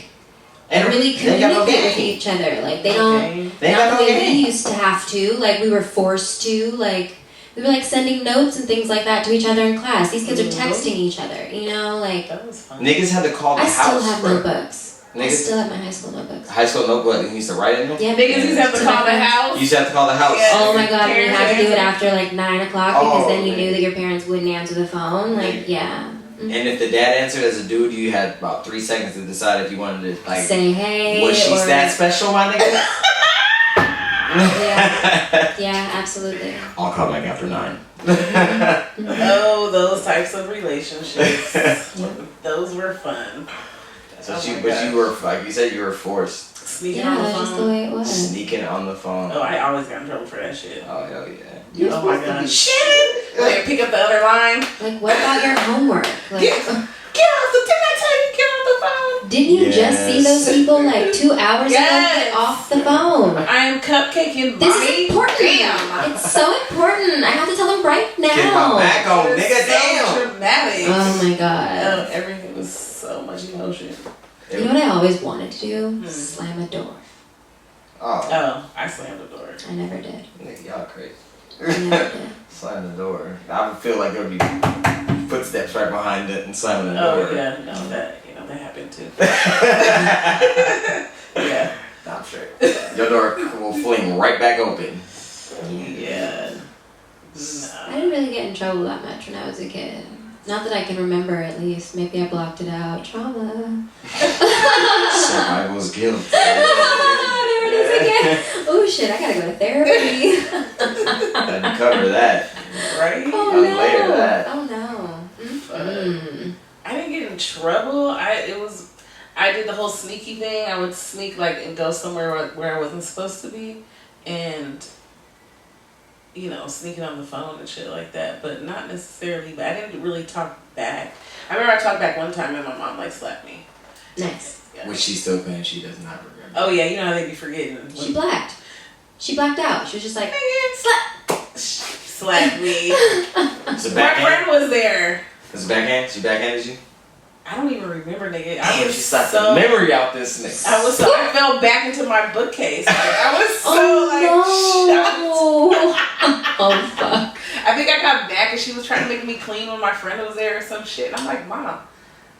and really they ain't got no communicate with game. each other. Like they don't. Okay. They ain't Not got the no way we game. used to have to. Like we were forced to. Like we were like sending notes and things like that to each other in class. These kids are Mhm. texting each other. You know, like That was fun. Niggas had to call the I house. still have bro. notebooks. I Niggas, still have my high school notebooks. high school notebook. And you used to write in them. Yeah, Niggas used to have to To call my the friends. house. You used to have to call the house. Yeah. Oh my god, and you had to do it Parents after like 9 o'clock because Oh, then you man. knew that your parents wouldn't answer the phone. Like, yeah. And if the dad answered as a dude, you had about 3 seconds to decide if you wanted to like. Say hey. Was she or, that special, my nigga? Yeah. Yeah, absolutely. I'll call back after 9. Oh, those types of relationships. Yeah. Those were fun. So Oh my but God. you were like you said you were forced Sneaking Yeah, on the that's just the phone. way it was. sneaking on the phone. Oh, I always got in trouble for that shit. Oh hell yeah. Oh my god. Shit! Like, pick up the other line. Like, what about your homework? Like, Get off the. Didn't I tell you to get off the phone? didn't you just see those Yes. people like 2 hours ago Yes. get off the phone? I am cupcaking. This mommy. is important. Damn. It's so important. I have to tell them right now. Get my back on, It was nigga. so Damn. dramatic. Oh my god. Everything was so much emotion. You know what I always wanted to do? Hmm. Slam a door. Oh, Oh, I slammed the door. I never did. nigga, y'all crazy. I never did. Slam the door. I would feel like there would be footsteps right behind it and slamming the door. Oh yeah, no, that happened too. Yeah, Nah, I'm straight. Your door will fling right back open. yeah. I didn't really get in trouble that much when I was a kid. Not that I can remember, at least. Maybe I blocked it out. Trauma. Survival's guilt. There it is again. Oh shit, I gotta go to therapy. Doesn't cover that. Right? Oh Unlayer no. that. Oh no. Mm-mm. I didn't get in trouble. I did the whole sneaky thing. I would sneak like and go somewhere where I wasn't supposed to be, and you know, sneaking on the phone and shit like that. But not necessarily. But I didn't really talk back. I remember I talked back one time and my mom like slapped me. Nice. Yeah. Which she's still paying, she does not remember. Oh yeah, you know how they be forgetting. She blacked. She blacked out. She was just like, slap. Slapped me. It's a My backhand? friend was there. It's a backhand? She backhanded you? I don't even remember, nigga. Damn, she slapped the memory out this nigga. I fell back into my bookcase. Like, I was so Oh like no. shocked. Oh fuck. I think I got back and she was trying to make me clean when my friend was there or some shit. And I'm like, Mom,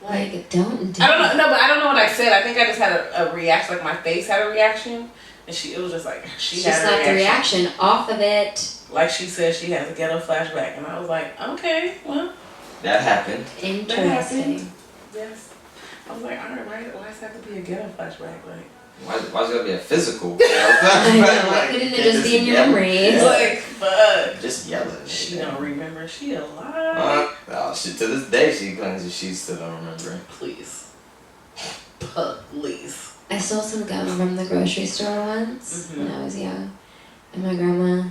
Like, don't do I don't know. No, but I don't know what I said. I think I just had a reaction. Like my face had a reaction, and it was just like she She had slapped a the reaction. reaction off of it. like she said, she has a ghetto flashback, and I was like, okay, well, That happened. Interesting. yes. I was like, alright, why does it have to be a ghetto flashback? Like, Why's it gotta be a physical? I know, why couldn't it just be in your memories? like, fuck. Just yelling. She don't remember. She alive. Oh, shit, to this day she claims that she still don't remember. Please. Please. I stole some gum from the grocery store once when I was young, and my grandma,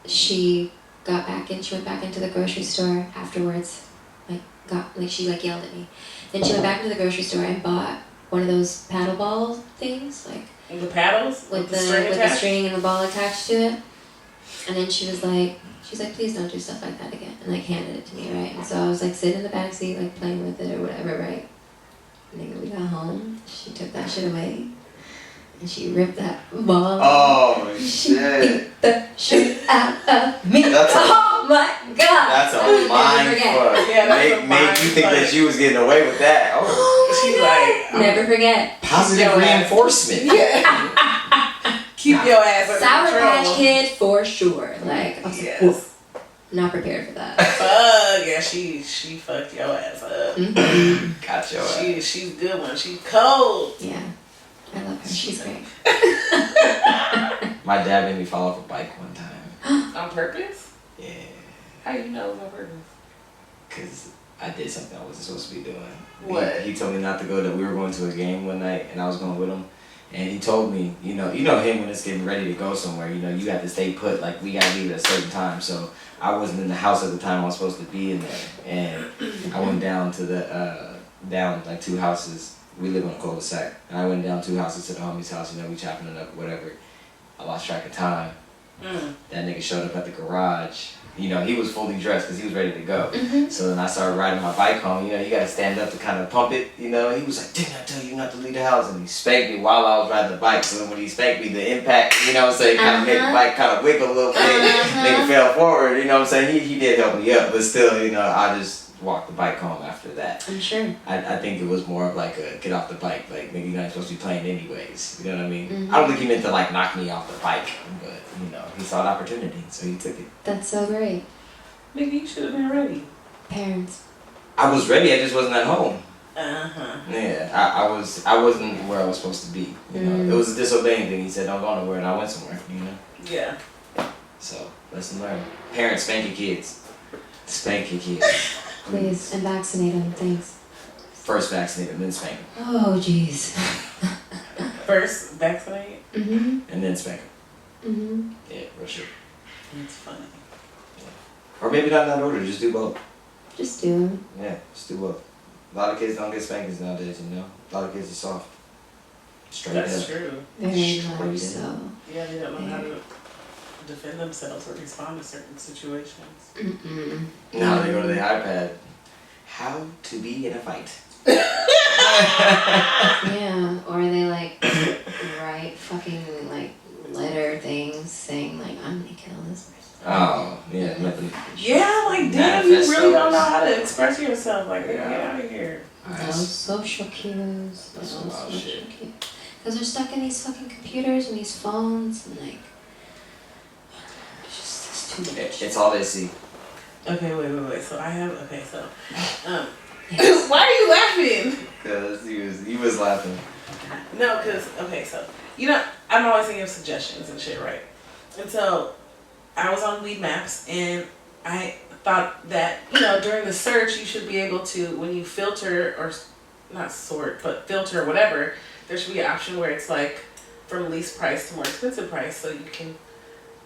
she went back into the grocery store afterwards, she yelled at me. Then she went back into the grocery store and bought one of those paddle ball things, The paddles with the string and the ball attached to it. And then she's like, please don't do stuff like that again, and handed it to me, right? And so I was sitting in the back seat playing with it or whatever, right? Nigga, we got home. She took that shit away, and she ripped that ball. Oh She shit! beat the shit out of me. That's Oh my god! That's a mind forget. fuck. Yeah, that's a Made mind you think fuck. that you was getting away with that. Oh, Oh She's my god! like, Never forget. positive Yo, reinforcement. Yeah. Keep your ass under Sour control. Patch Kid for sure. I was Yes. whoa, not prepared for that. Fuck yeah, she fucked your ass up. Mhm. Got your ass. She's a good one. She's cold. Yeah, I love her. She's great. My dad made me fall off a bike one time. On purpose? Yeah, How you know it was on purpose? cause I did something I wasn't supposed to be doing. What? He told me not to go. That we were going to a game one night, and I was going with him. And he told me, you know him when it's getting ready to go somewhere. You got to stay put. We gotta leave at a certain time. So I wasn't in the house at the time I was supposed to be in there, and I went down to the down 2 houses. We live on a cul-de-sac, and I went down 2 houses to the homie's house. We chopping it up, whatever. I lost track of time. That nigga showed up at the garage. He was fully dressed because he was ready to go. So then I started riding my bike home. You gotta stand up to kind of pump it. He was like, "Didn't I tell you not to leave the house?" And he spanked me while I was riding the bike. So then when he spanked me, the impact, kind of made the bike kind of wiggle a little bit. Nigga fell forward. He did help me up, but still, I just walked the bike home after that. I'm sure. I think it was more of a get off the bike. Nigga, you're not supposed to be playing anyways. You know what I mean? I don't think he meant to knock me off the bike, but he saw an opportunity, so he took it. That's so great. Nigga, you should have been ready. Parents. I was ready. I just wasn't at home. Uh-huh. Yeah, I wasn't where I was supposed to be. It was a disobeying thing. He said, "Don't go nowhere," and I went somewhere. Yeah. So lesson learned. Parents, spank your kids. Spank your kids. Please, and vaccinate them, thanks. First vaccinate them, then spank them, Oh, jeez. First, vaccinate. Mhm. and then spank them. Mhm. Yeah, real shit. It's funny. Or maybe not in that order. Just do both. Just do 'em. Yeah, just do both. A lot of kids don't get spankings nowadays. A lot of kids are soft. Straight That's up. true. Very Straight much in. so. Yeah, they don't know how to defend themselves or respond to certain situations. Mm-mm. Now they go to the iPad. How to be in a fight. Yeah, or they write fucking letter things saying I'm gonna kill this person. Oh, yeah, nothing. Yeah, damn, you really don't know how to express yourself. Get out of here. Those social cues. That's some wild shit. Because they're stuck in these fucking computers and these phones and it's too much. It's all they see. Okay, wait. So Yes. why are you laughing? Cause he was laughing. No, because, I'm always thinking of suggestions and shit, right? And so, I was on Weed Maps, and I thought that, during the search, you should be able to, when you filter, or not sort, but filter whatever, there should be an option where it's from least price to more expensive price, so you can,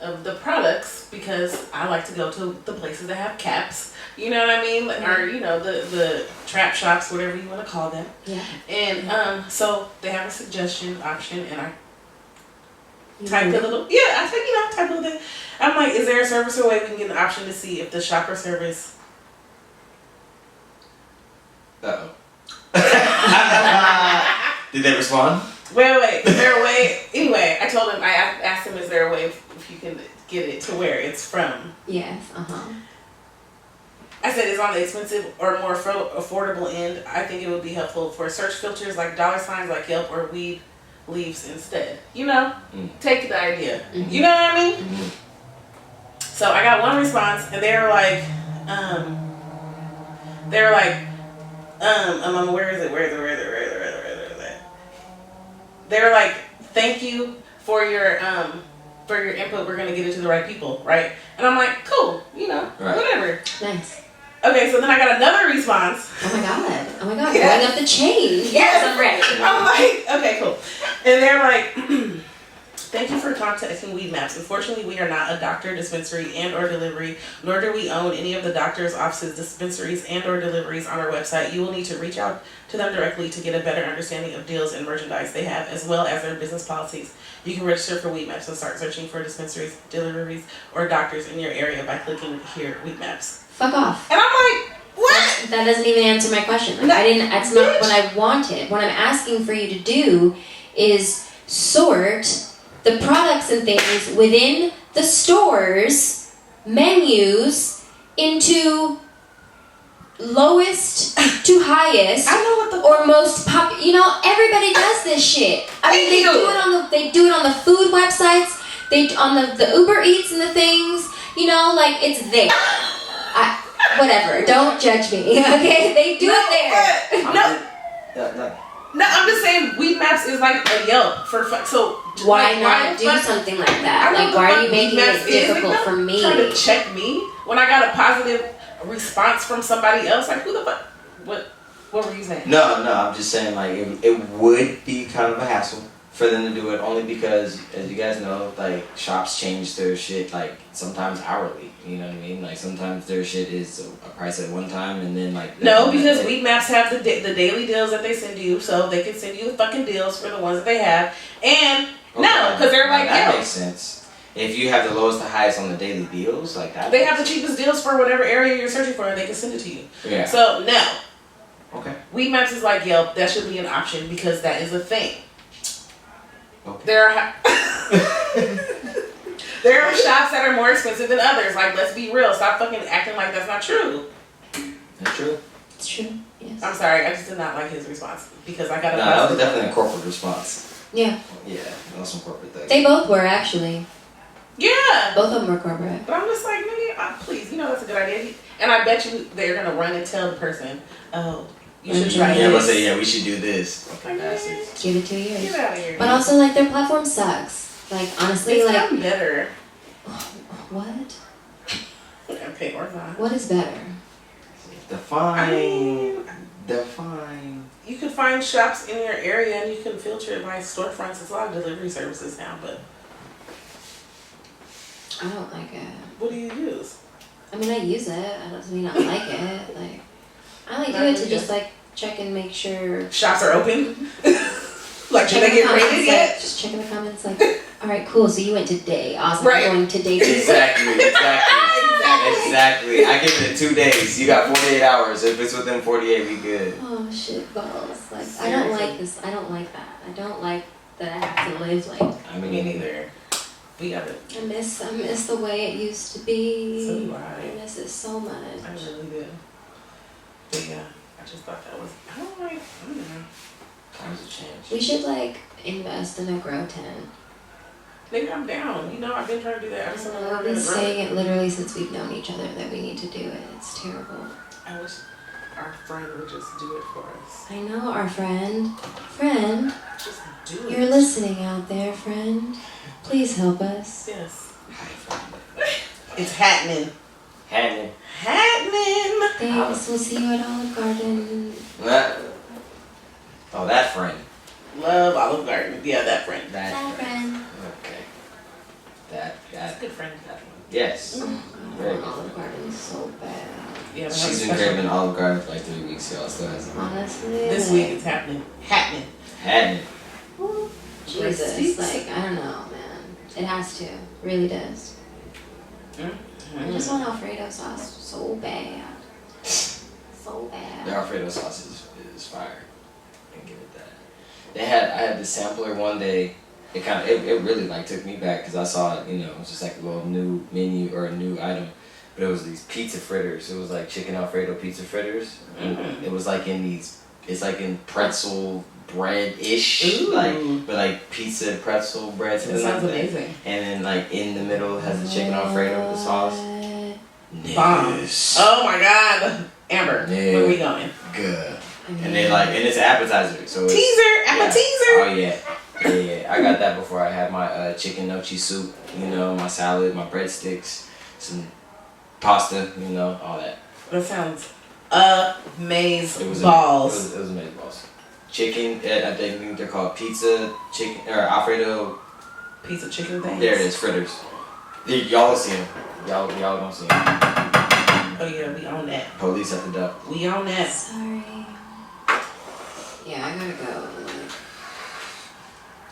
of the products, because I like to go to the places that have caps, you know what I mean? Or, the trap shops, whatever you want to call them. Yeah. And so they have a suggestion option, and I You typed know. a little, type a little thing. I'm like, is there a service or way we can get an option to see if the shopper service? Uh-oh. Did they respond? Wait, is there a way? Anyway, I told him, I asked him, is there a way if you can get it to where it's from? Yes, uh-huh. I said it's on the expensive or more affordable end. I think it would be helpful for search filters like $signs like Yelp or Weed Leaves instead. Take the idea. Mhm. You know what I mean? So I got one response, and they were like, where is it? They were like, thank you for your input. We're gonna get it to the right people, right? And I'm like, cool, whatever. Nice. Okay, so then I got another response. Oh my god. Yeah. Going up the chain. Yes. I'm ready. I'm like, okay, cool. And they're like, thank you for contacting Weed Maps. Unfortunately, we are not a doctor, dispensary, and or delivery, nor do we own any of the doctor's offices, dispensaries, and or deliveries on our website. You will need to reach out to them directly to get a better understanding of deals and merchandise they have, as well as their business policies. You can register for Weed Maps and start searching for dispensaries, deliveries, or doctors in your area by clicking here, Weed Maps. Fuck off. And I'm like, what? That doesn't even answer my question. Like, that's not what I wanted. What I'm asking for you to do is sort the products and things within the store's menus into lowest to highest. I know what the or most everybody does this shit. I mean, they do it on the food websites. They on the Uber Eats and the things. Like it's there. Whatever. Don't judge me. Okay, they do it there. No, I'm just saying Weed Maps is like a Yelp for so. Why not do something like that? Like, why are you making it difficult for me? Trying to check me when I got a positive response from somebody else. Like, who the fuck? What were you saying? No, I'm just saying like it would be kind of a hassle for them to do it, only because, as you guys know, like shops change their shit like sometimes hourly. You know what I mean? Like sometimes their shit is a price at one time, and then like no, because Weed Maps have the daily deals that they send you, so they can send you the fucking deals for the ones that they have. And no, because they're like, that makes sense. If you have the lowest to highest on the daily deals, like that, they have the cheapest deals for whatever area you're searching for, and they can send it to you. Yeah. So no. Okay. Weed Maps is like Yelp. That should be an option because that is a thing. Okay. There are shops that are more expensive than others. Like, let's be real. Stop fucking acting like that's not true. That's true. It's true. Yes. I'm sorry. I just did not like his response because I got a. No, that was definitely a corporate response. Yeah. Yeah, that was some corporate thing. They both were actually. Yeah. Both of them were corporate. But I'm just like, nigga, please, that's a good idea. And I bet you they're gonna run and tell the person, oh, you should try Yeah, this. let's say, yeah, we should do this. Okay, bastards. Give it 2 years. Get out of here. But also, like, their platform sucks. Like, honestly, it's like. gotten better. What? Okay, or not. What is better? Define. You can find shops in your area and you can filter it by storefronts. There's a lot of delivery services now, but I don't like it. what do you use? I mean, I use it. That doesn't mean I like it. Like, I like do it to just like check and make sure Shops are open. Like, did check they the get comments, rated like, yet? just checking the comments. Like, all right, cool. So you went today. Awesome. Right. I'm going today too. Exactly. I give it 2 days. You got 48 hours. If it's within 48, we good. Oh shit, balls. Like, I don't like this. I don't like that. I don't like that I have to live like. I mean, Me neither. We got it. I miss the way it used to be. So do I I. miss it so much. I really do. But yeah, I just thought that was. I don't know. Times have changed. We should like invest in a grow tent. Nigga, I'm down. I've been trying to do that. I've been saying it literally since we've known each other that we need to do it. It's terrible. I wish our friend would just do it for us. I know our friend. Just do it. You're listening out there, friend. Please help us. Yes. Hi, friend. It's happening. Happening. Thanks. We'll see you at Olive Garden. Oh, that friend. Love Olive Garden. Yeah, that friend. Bye, friend. Okay. That. That's a good friend. Yes. Very good. Olive Garden is so bad. Yeah, She's been craving Olive Garden for like 3 weeks, y'all. Still hasn't. Honestly. This week it's happening. Hadn't. Ooh, Jesus. Like, I don't know, man. It has to. It really does. I just want Alfredo sauce so bad. So bad. The Alfredo sauce is fire. I can give it that. I had the sampler one day. It really like took me back because I saw it. It was just like a little new menu or a new item, but it was these pizza fritters. It was like chicken Alfredo pizza fritters. And it was like in these. It's like in pretzel bread-ish, Ooh. but like pizza, pretzel, bread. That sounds amazing. And then like in the middle has the chicken Alfredo with the sauce. Bomb. Yes. Oh my god. Amber, Yeah. where we going? Good. And then like, and it's an appetizer, so it's, Teaser! I'm a teaser! Oh yeah. I got that before I had my chicken nochi soup. You know, my salad, my breadsticks, some pasta. You know, all that. That sounds amazing. It was balls. It was amazing balls. Chicken. I think they're called pizza chicken or Alfredo. Pizza chicken things. There it is, fritters. Y'all will see them. Y'all gonna see them. Oh yeah, we own that. Police at the door. We own that. Sorry. Yeah, I gotta go.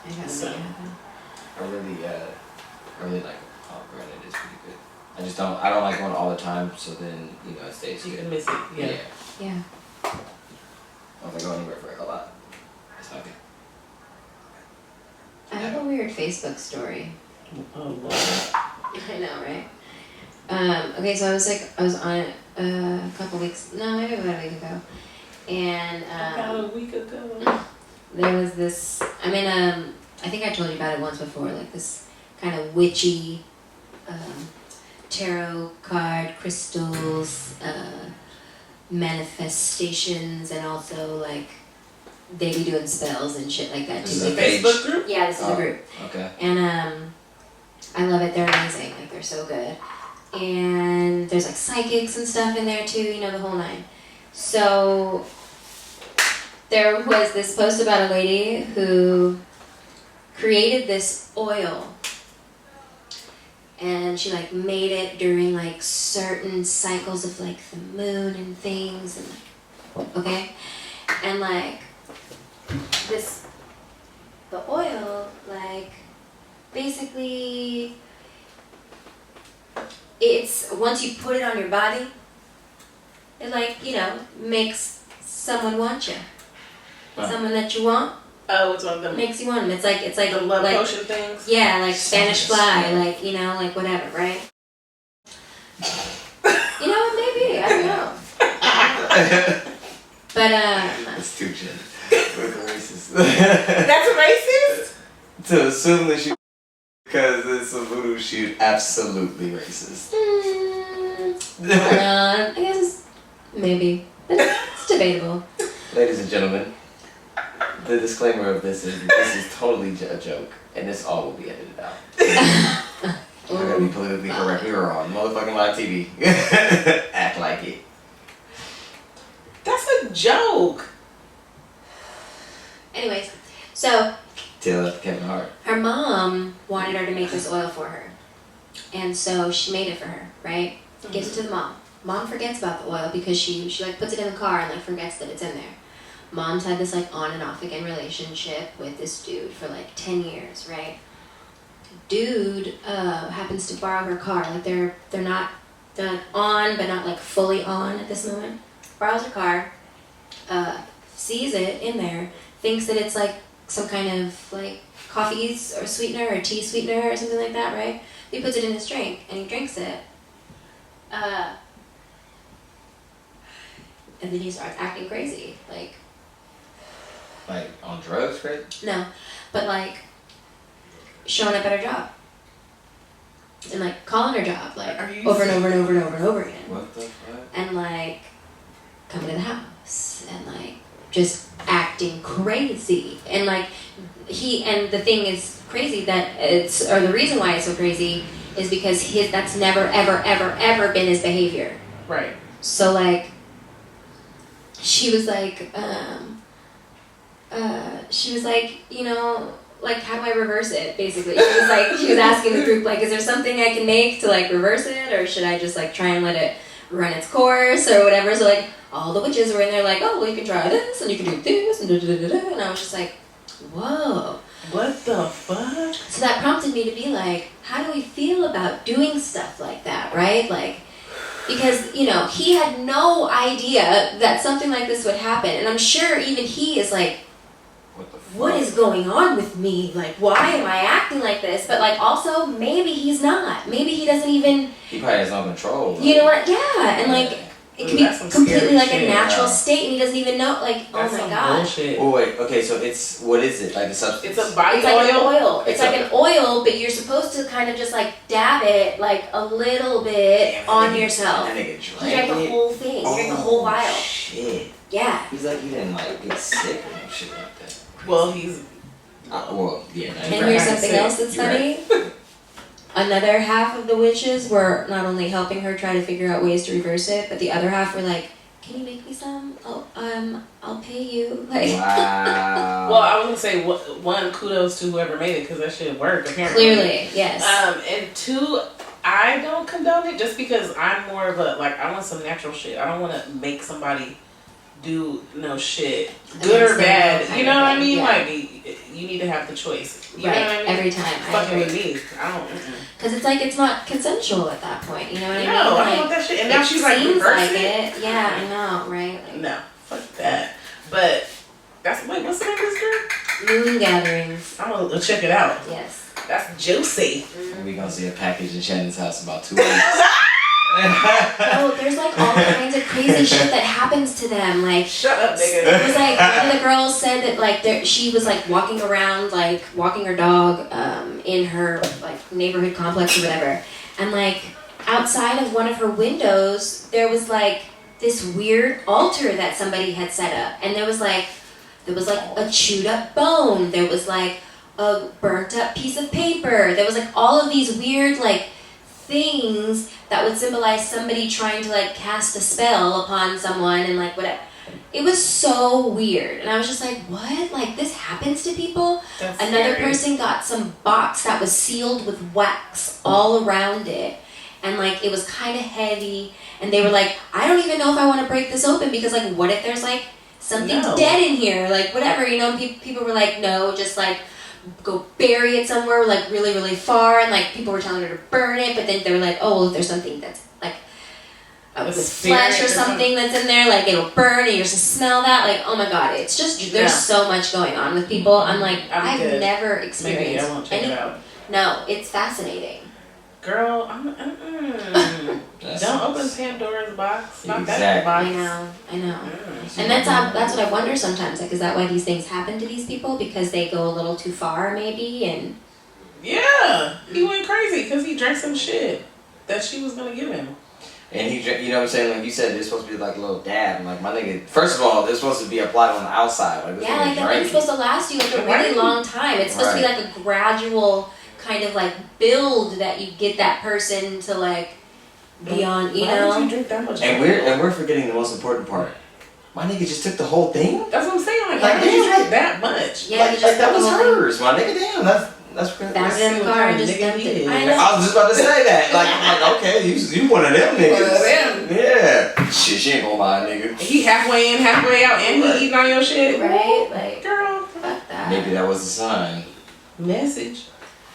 I gotta So- make it happen. I really like bread. It is pretty good. I don't like going all the time, so then it stays You good. can miss it. Yeah. Yeah. I don't like going anywhere for like a lot. It's not good. I have a weird Facebook story. Oh Lord. I know, right? Okay, so I was on it a couple weeks, no, maybe about a week ago. And About a week ago. there was this, I think I told you about it once before, like this kind of witchy tarot card, crystals, manifestations, and also like they be doing spells and shit like that This too. is a Like, page. Facebook group? yeah, this is a group. Okay. And I love it. They're amazing. Like they're so good. And there's like psychics and stuff in there too. The whole nine. So there was this post about a lady who created this oil, and she like made it during like certain cycles of like the moon and things, and okay, and like the oil like. Basically, it's once you put it on your body, it like makes someone want you, Huh. someone that you want Oh, it's one of them. makes you want them. It's like The love like potion things. yeah, like Spanish fly, Yeah. like like whatever, right? Maybe I don't know. But It's too gentle. Racist. That's racist? To assume that she, because it's a voodoo shoot, absolutely racist. I guess maybe it's debatable. Ladies and gentlemen, the disclaimer of this is totally a joke, and this all will be edited out. We're gonna be politically correct. We were on motherfucking live TV. Act like it. That's a joke. Anyways, so Tell that to Kevin Hart. her mom wanted her to make this oil for her. And so she made it for her, right? Gives it to the mom. Mom forgets about the oil because she like puts it in the car and like forgets that it's in there. Mom's had this like on and off again relationship with this dude for like 10 years, right? Dude happens to borrow her car. Like they're not on, but not like fully on at this moment. Borrows her car, sees it in there, thinks that it's like some kind of like coffee or sweetener or tea sweetener or something like that, right? He puts it in his drink and he drinks it. And then he starts acting crazy. Like on drugs, right? no, but like showing up at her job. And like calling her job like Are you over and over and over and over and over again. What the fuck? And like coming to the house and like just acting crazy. And like and the thing is crazy that the reason why it's so crazy is because that's never ever ever ever been his behavior. Right. So like she was like like how do I reverse it basically. She was asking the group like, is there something I can make to like reverse it, or should I just like try and let it run its course or whatever. So like all the witches were in there like, oh well, you can try this and you can do this and and I was just like, whoa. What the fuck? So that prompted me to be like, how do we feel about doing stuff like that, right? Like, because, he had no idea that something like this would happen. And I'm sure even he is like, What the fuck? what is going on with me? Like, why am I acting like this? But like, also, maybe he's not. Maybe he doesn't even, He probably has no control. you know what? Yeah. And like, It could That's be some completely scary like a shit. natural Yeah. state, and he doesn't even know. Like, That's oh my some god. bullshit. Oh wait, okay, so what is it? Like the substance? It's a body It's like an oil. oil. It's It's like a- an oil, but you're supposed to kind of just like dab it like a little bit Damn, on that nigga- yourself. That nigga He drank drank the it. whole thing. He drank the whole vial. Shit. Yeah. He's like, he didn't like get sick or no shit like that. Well, he's Well, yeah. And Right. here's something Sick. else that's You're funny. Another half of the witches were not only helping her try to figure out ways to reverse it, but the other half were like, "Can you make me some? Oh, I'll pay you." Like, Wow. well, I was gonna say one, kudos to whoever made it because that shit worked apparently. clearly, yes. And two, I don't condone it just because I'm more of a like I want some natural shit. I don't want to make somebody do no shit, good or Against their will bad. kind You of know what I thing, mean? yeah. Like you need to have the choice. You right. know what I mean? Every time. I Fucking agree. with me. I don't. Because it's like it's not consensual at that point. You know what I mean? No, I don't Like, want that shit. And now it she's like seems reversing like it. it. Yeah, I know, right? Like, No, fuck that. But that's wait, what's the name of this girl? moon gatherings. I'm gonna check it out. Yes. That's juicy. We gonna see a package in Shannon's house in about 2 weeks. Oh, there's like all kinds of crazy shit that happens to them. Like, Shut up, it nigga. was like one of the girls said that like she was like walking around, like walking her dog in her like neighborhood complex or whatever, and like outside of one of her windows there was like this weird altar that somebody had set up, and there was like a chewed up bone, there was like a burnt up piece of paper, there was like all of these weird like things that would symbolize somebody trying to like cast a spell upon someone and like whatever. It was so weird, and I was just like, what? Like, this happens to people? That's Another scary. person got some box that was sealed with wax all around it, and like it was kind of heavy, and they were like, I don't even know if I want to break this open because like what if there's like something No. dead in here, like whatever, you know. And people were like, no, just like go bury it somewhere like really really far, and like people were telling her to burn it, but then they were like, oh, well, if there's something that's like A with spirit flesh or or something that's in there, like it'll burn and you're just smell that, like, oh my god, it's just there's Yeah. so much going on with people. I'm like, I'm I've good. never Maybe experienced I won't check any. it out. No, it's fascinating. Girl, don't open Pandora's box. Not that Exactly. box. I know. And that's what I wonder sometimes. Like, is that why these things happen to these people? Because they go a little too far, maybe? And Yeah, he went crazy because he drank some shit that she was gonna give him. And he, you know what I'm saying? Like you said, it's supposed to be like a little dab. And like my nigga, first of all, they're supposed to be applied on the outside. Like this yeah, nigga like that drank thing's it. supposed to last you like a Right. really long time. It's supposed to be Right. like a gradual kind of like build that you get that person to like be on, you Why know? would you drink that much? And we're forgetting the most important part. My nigga just took the whole thing. That's what I'm saying. Like, Yeah. why did you drink that much? Yeah, like, he just like that took was the whole thing. hers. My nigga, damn, that's Found Let's it in see the what car kind and of just nigga dumped he it. is. I know. I was just about to say that. Like, I'm like, okay, you one of them niggas. One of them. Yeah. Shit, she ain't gonna mind, nigga. He halfway in, halfway out, and he eating on your shit. Right? Like, Girl, fuck that. Maybe that was the sign. message.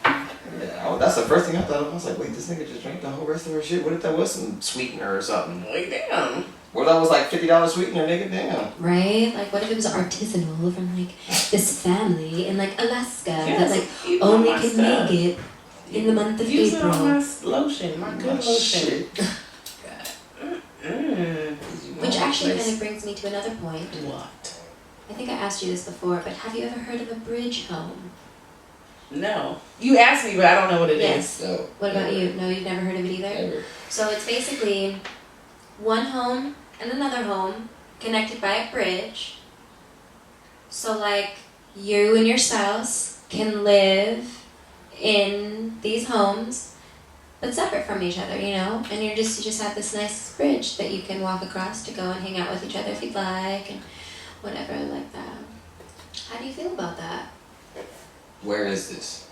Yeah, that's the first thing I thought of. I was like, wait, this nigga just drank the whole rest of her shit. What if that was some sweetener or something? Like, damn. What if that was like $50 sweetener, nigga? Damn. Right? Like, what if it was artisanal from like this family in like Alaska that like eat on only my could stuff. make it in the month of Use it April? on my lotion, my good Oh, lotion. shit. Which actually kind of brings me to another point. What? I think I asked you this before, but have you ever heard of a bridge home? No. You asked me, but I don't know what it is. Yes. No. What about you? No, you've never heard of it either? Never. So it's basically one home and another home connected by a bridge. So like you and your spouse can live in these homes but separate from each other, you know? And you just have this nice bridge that you can walk across to go and hang out with each other if you'd like and whatever like that. How do you feel about that? Where is this?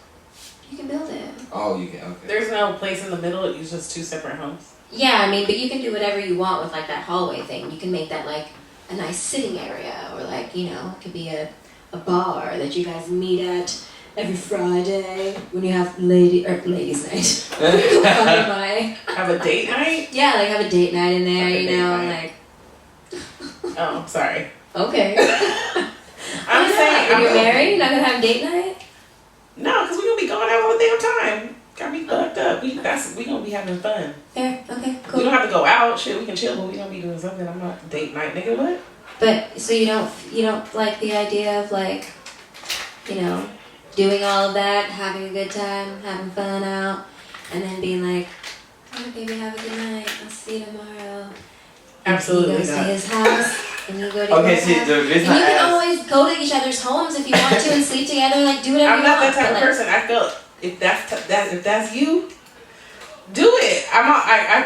You can build it. Oh, you can. Okay. There's no place in the middle. It's just two separate homes. Yeah, I mean, but you can do whatever you want with like that hallway thing. You can make that like a nice sitting area, or like, you know, it could be a bar that you guys meet at every Friday when you have ladies night. Pardon my- Have a date night? yeah, like have a date night in there, Like a you date know, night. Oh, sorry. like okay. I'm saying. Are you married? You're not gonna have date night? No, because we're going to be going out all the damn time. Got me fucked up. We gonna be having fun. Fair. Okay. We Cool. don't have to go out. Shit, we can chill, but we gonna be doing something. I'm not date night, nigga. What? But so you don't like the idea of like, you know, doing all of that, having a good time, having fun out, and then being like, oh baby, have a good night. I'll see you tomorrow. Absolutely And he goes not. to his house, and you go to Okay, your see, house. the And you reason I can asked, always go to each other's homes if you want to and sleep together. Like do whatever I'm you not want. that type but, of like, person. I feel if that's you, do it.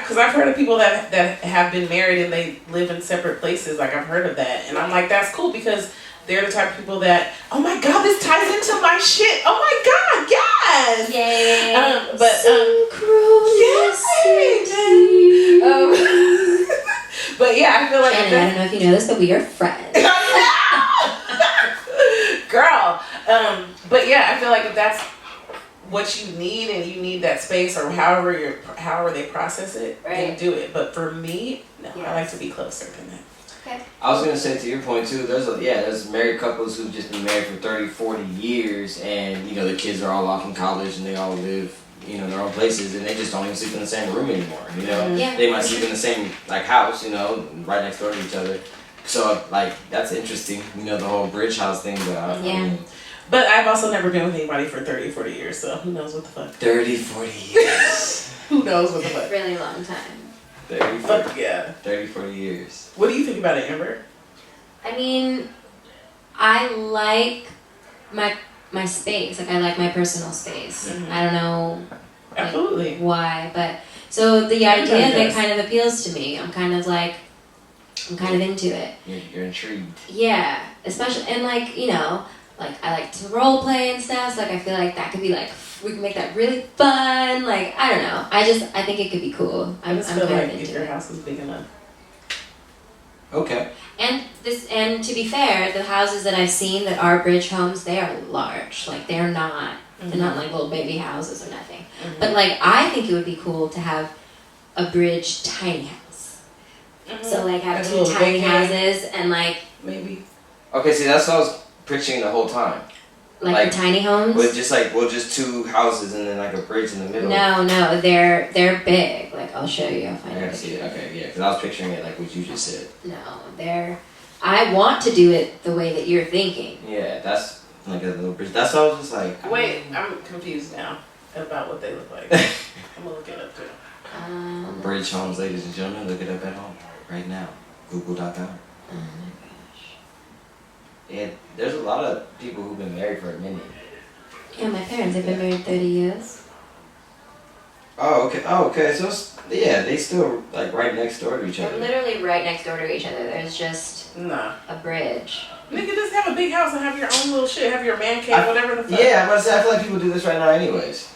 Because I've heard of people that have been married and they live in separate places. Like I've heard of that, and I'm like, that's cool because they're the type of people that, oh my god, this ties into my shit. Oh my god, yes. Yay. But but yeah, I feel like Shannon, I don't know if you know this, but we are friends. girl. But yeah, I feel like if that's what you need and you need that space or however they process it, then Right. do it. But for me, no, Yes. I like to be closer than that. Okay. I was gonna say to your point too, there's married couples who've just been married for 30, 40 years and, you know, the kids are all off in college and they all live, you know, their own places and they just don't even sleep in the same room anymore, you know? Yeah. They might sleep in the same, like, house, you know, right next door to each other. So, like, that's interesting, you know, the whole bridge house thing, but I Yeah. mean, But I've also never been with anybody for 30, 40 years, so who knows what the fuck. 30, 40 years. Who knows what the fuck. Really long time. 30, 40, Fuck yeah. 30, 40 years. What do you think about it, Amber? I mean, I like my space. Like I like my personal space. Mhm. I don't know Absolutely. why, but so the idea of Everybody it does. kind of appeals to me. I'm kind of into it. You're intrigued. Yeah, especially and like you know, like I like to role play and stuff. So like I feel like that could be like we can make that really fun. Like I don't know. I think it could be cool. I I'm just kind feel of like if into your it. house is big enough. Okay. And to be fair, the houses that I've seen that are bridge homes, they are large. Like they're not like little baby houses or nothing. Mhm. But like I think it would be cool to have a bridge tiny house. So like have Like a two little tiny vacay. houses and like Maybe. Okay, see, that's what I was picturing the whole time. Like, the tiny homes. With just two houses and then like a bridge in the middle. No, they're big. Like I'll show you. I'll I find gotta it. see it. Okay, yeah, because I was picturing it like what you just said. No, I want to do it the way that you're thinking. Yeah, that's like a little bridge. That's what I was just like. Wait, I'm confused now about what they look like. I'm gonna look it up too. Bridge homes, ladies and gentlemen, look it up at home right now. Google.com. Oh my gosh. Yeah, there's a lot of people who've been married for a minute. Yeah, my parents have been married 30 years. Oh, okay. So yeah, they still like right next door to each They're other. literally right next door to each other. There's just Nah. a bridge. Nigga, just have a big house and have your own little shit. Have your man cave, whatever the fuck. Yeah, but I feel like people do this right now, anyways.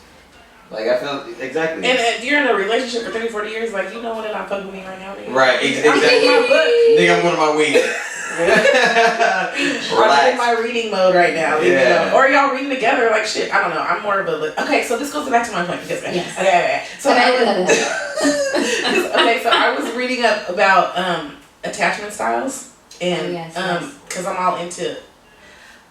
Like I feel exactly. And if you're in a relationship for 30, 40 years, like, you know what, they're not fucking with me right now, nigga. Right, I'm exactly. reading my book. Nigga, I'm going to my weed. I'm in my reading mode right now. You Yeah. know? Or y'all reading together, like shit. I don't know. I'm more of a. Okay, so this goes back to my point. Because, Yes. okay. So Okay. okay, so I was reading up about attachment styles. And Oh, yes. because I'm all into,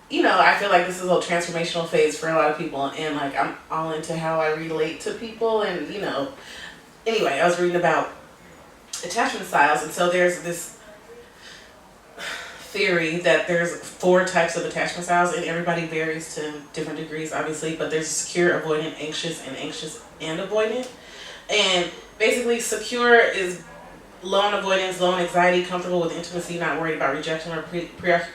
you know, I feel like this is a transformational phase for a lot of people, and like I'm all into how I relate to people, and you know, anyway, I was reading about attachment styles, and so there's this theory that there's 4 types of attachment styles, and everybody varies to different degrees, obviously, but there's secure, avoidant, anxious and avoidant, and basically secure is low on avoidance, low on anxiety, comfortable with intimacy, not worried about rejection or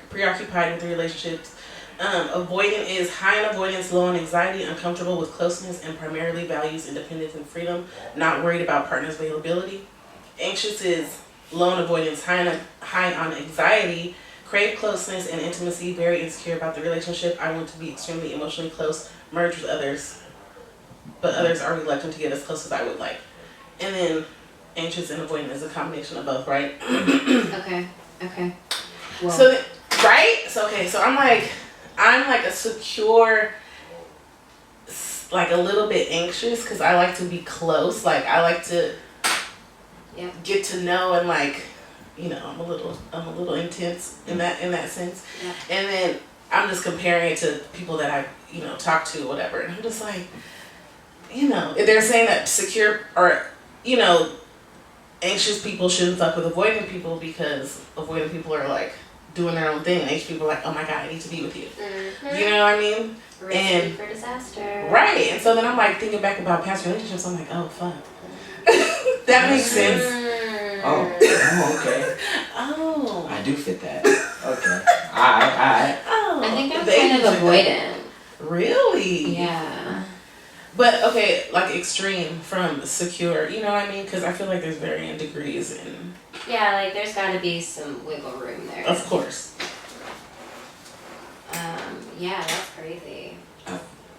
preoccupied with the relationships. Avoidant is high on avoidance, low on anxiety, uncomfortable with closeness, and primarily values independence and freedom, not worried about partner's availability. Anxious is low on avoidance, high on anxiety, crave closeness and intimacy, very insecure about the relationship. I want to be extremely emotionally close, merge with others, but others are reluctant to get as close as I would like. And then anxious and avoidant is a combination of both, right? Okay. Well, So, right? So, okay, so I'm like a secure, like a little bit anxious because I like to be close. Like, I like to get to know and like, you know, I'm a little intense in that sense. Yeah. And then I'm just comparing it to people that I, you know, talk to or whatever. And I'm just like, you know, they're saying that secure or, you know, anxious people shouldn't fuck with avoidant people because avoidant people are like doing their own thing. And anxious people are like, oh my god, I need to be with you. Mm-hmm. You know what I mean? Recipe for disaster. Right. And so then I'm like thinking back about past relationships. I'm like, oh fuck. That makes sense. Oh, okay. Oh. I do fit that. Okay. Alright. Oh. I think I'm the kind of Asian avoidant. Really? Yeah. But okay, like extreme from secure, you know what I mean? Because I feel like there's varying degrees in. Yeah, like there's got to be some wiggle room there. Of course. Yeah, that's crazy.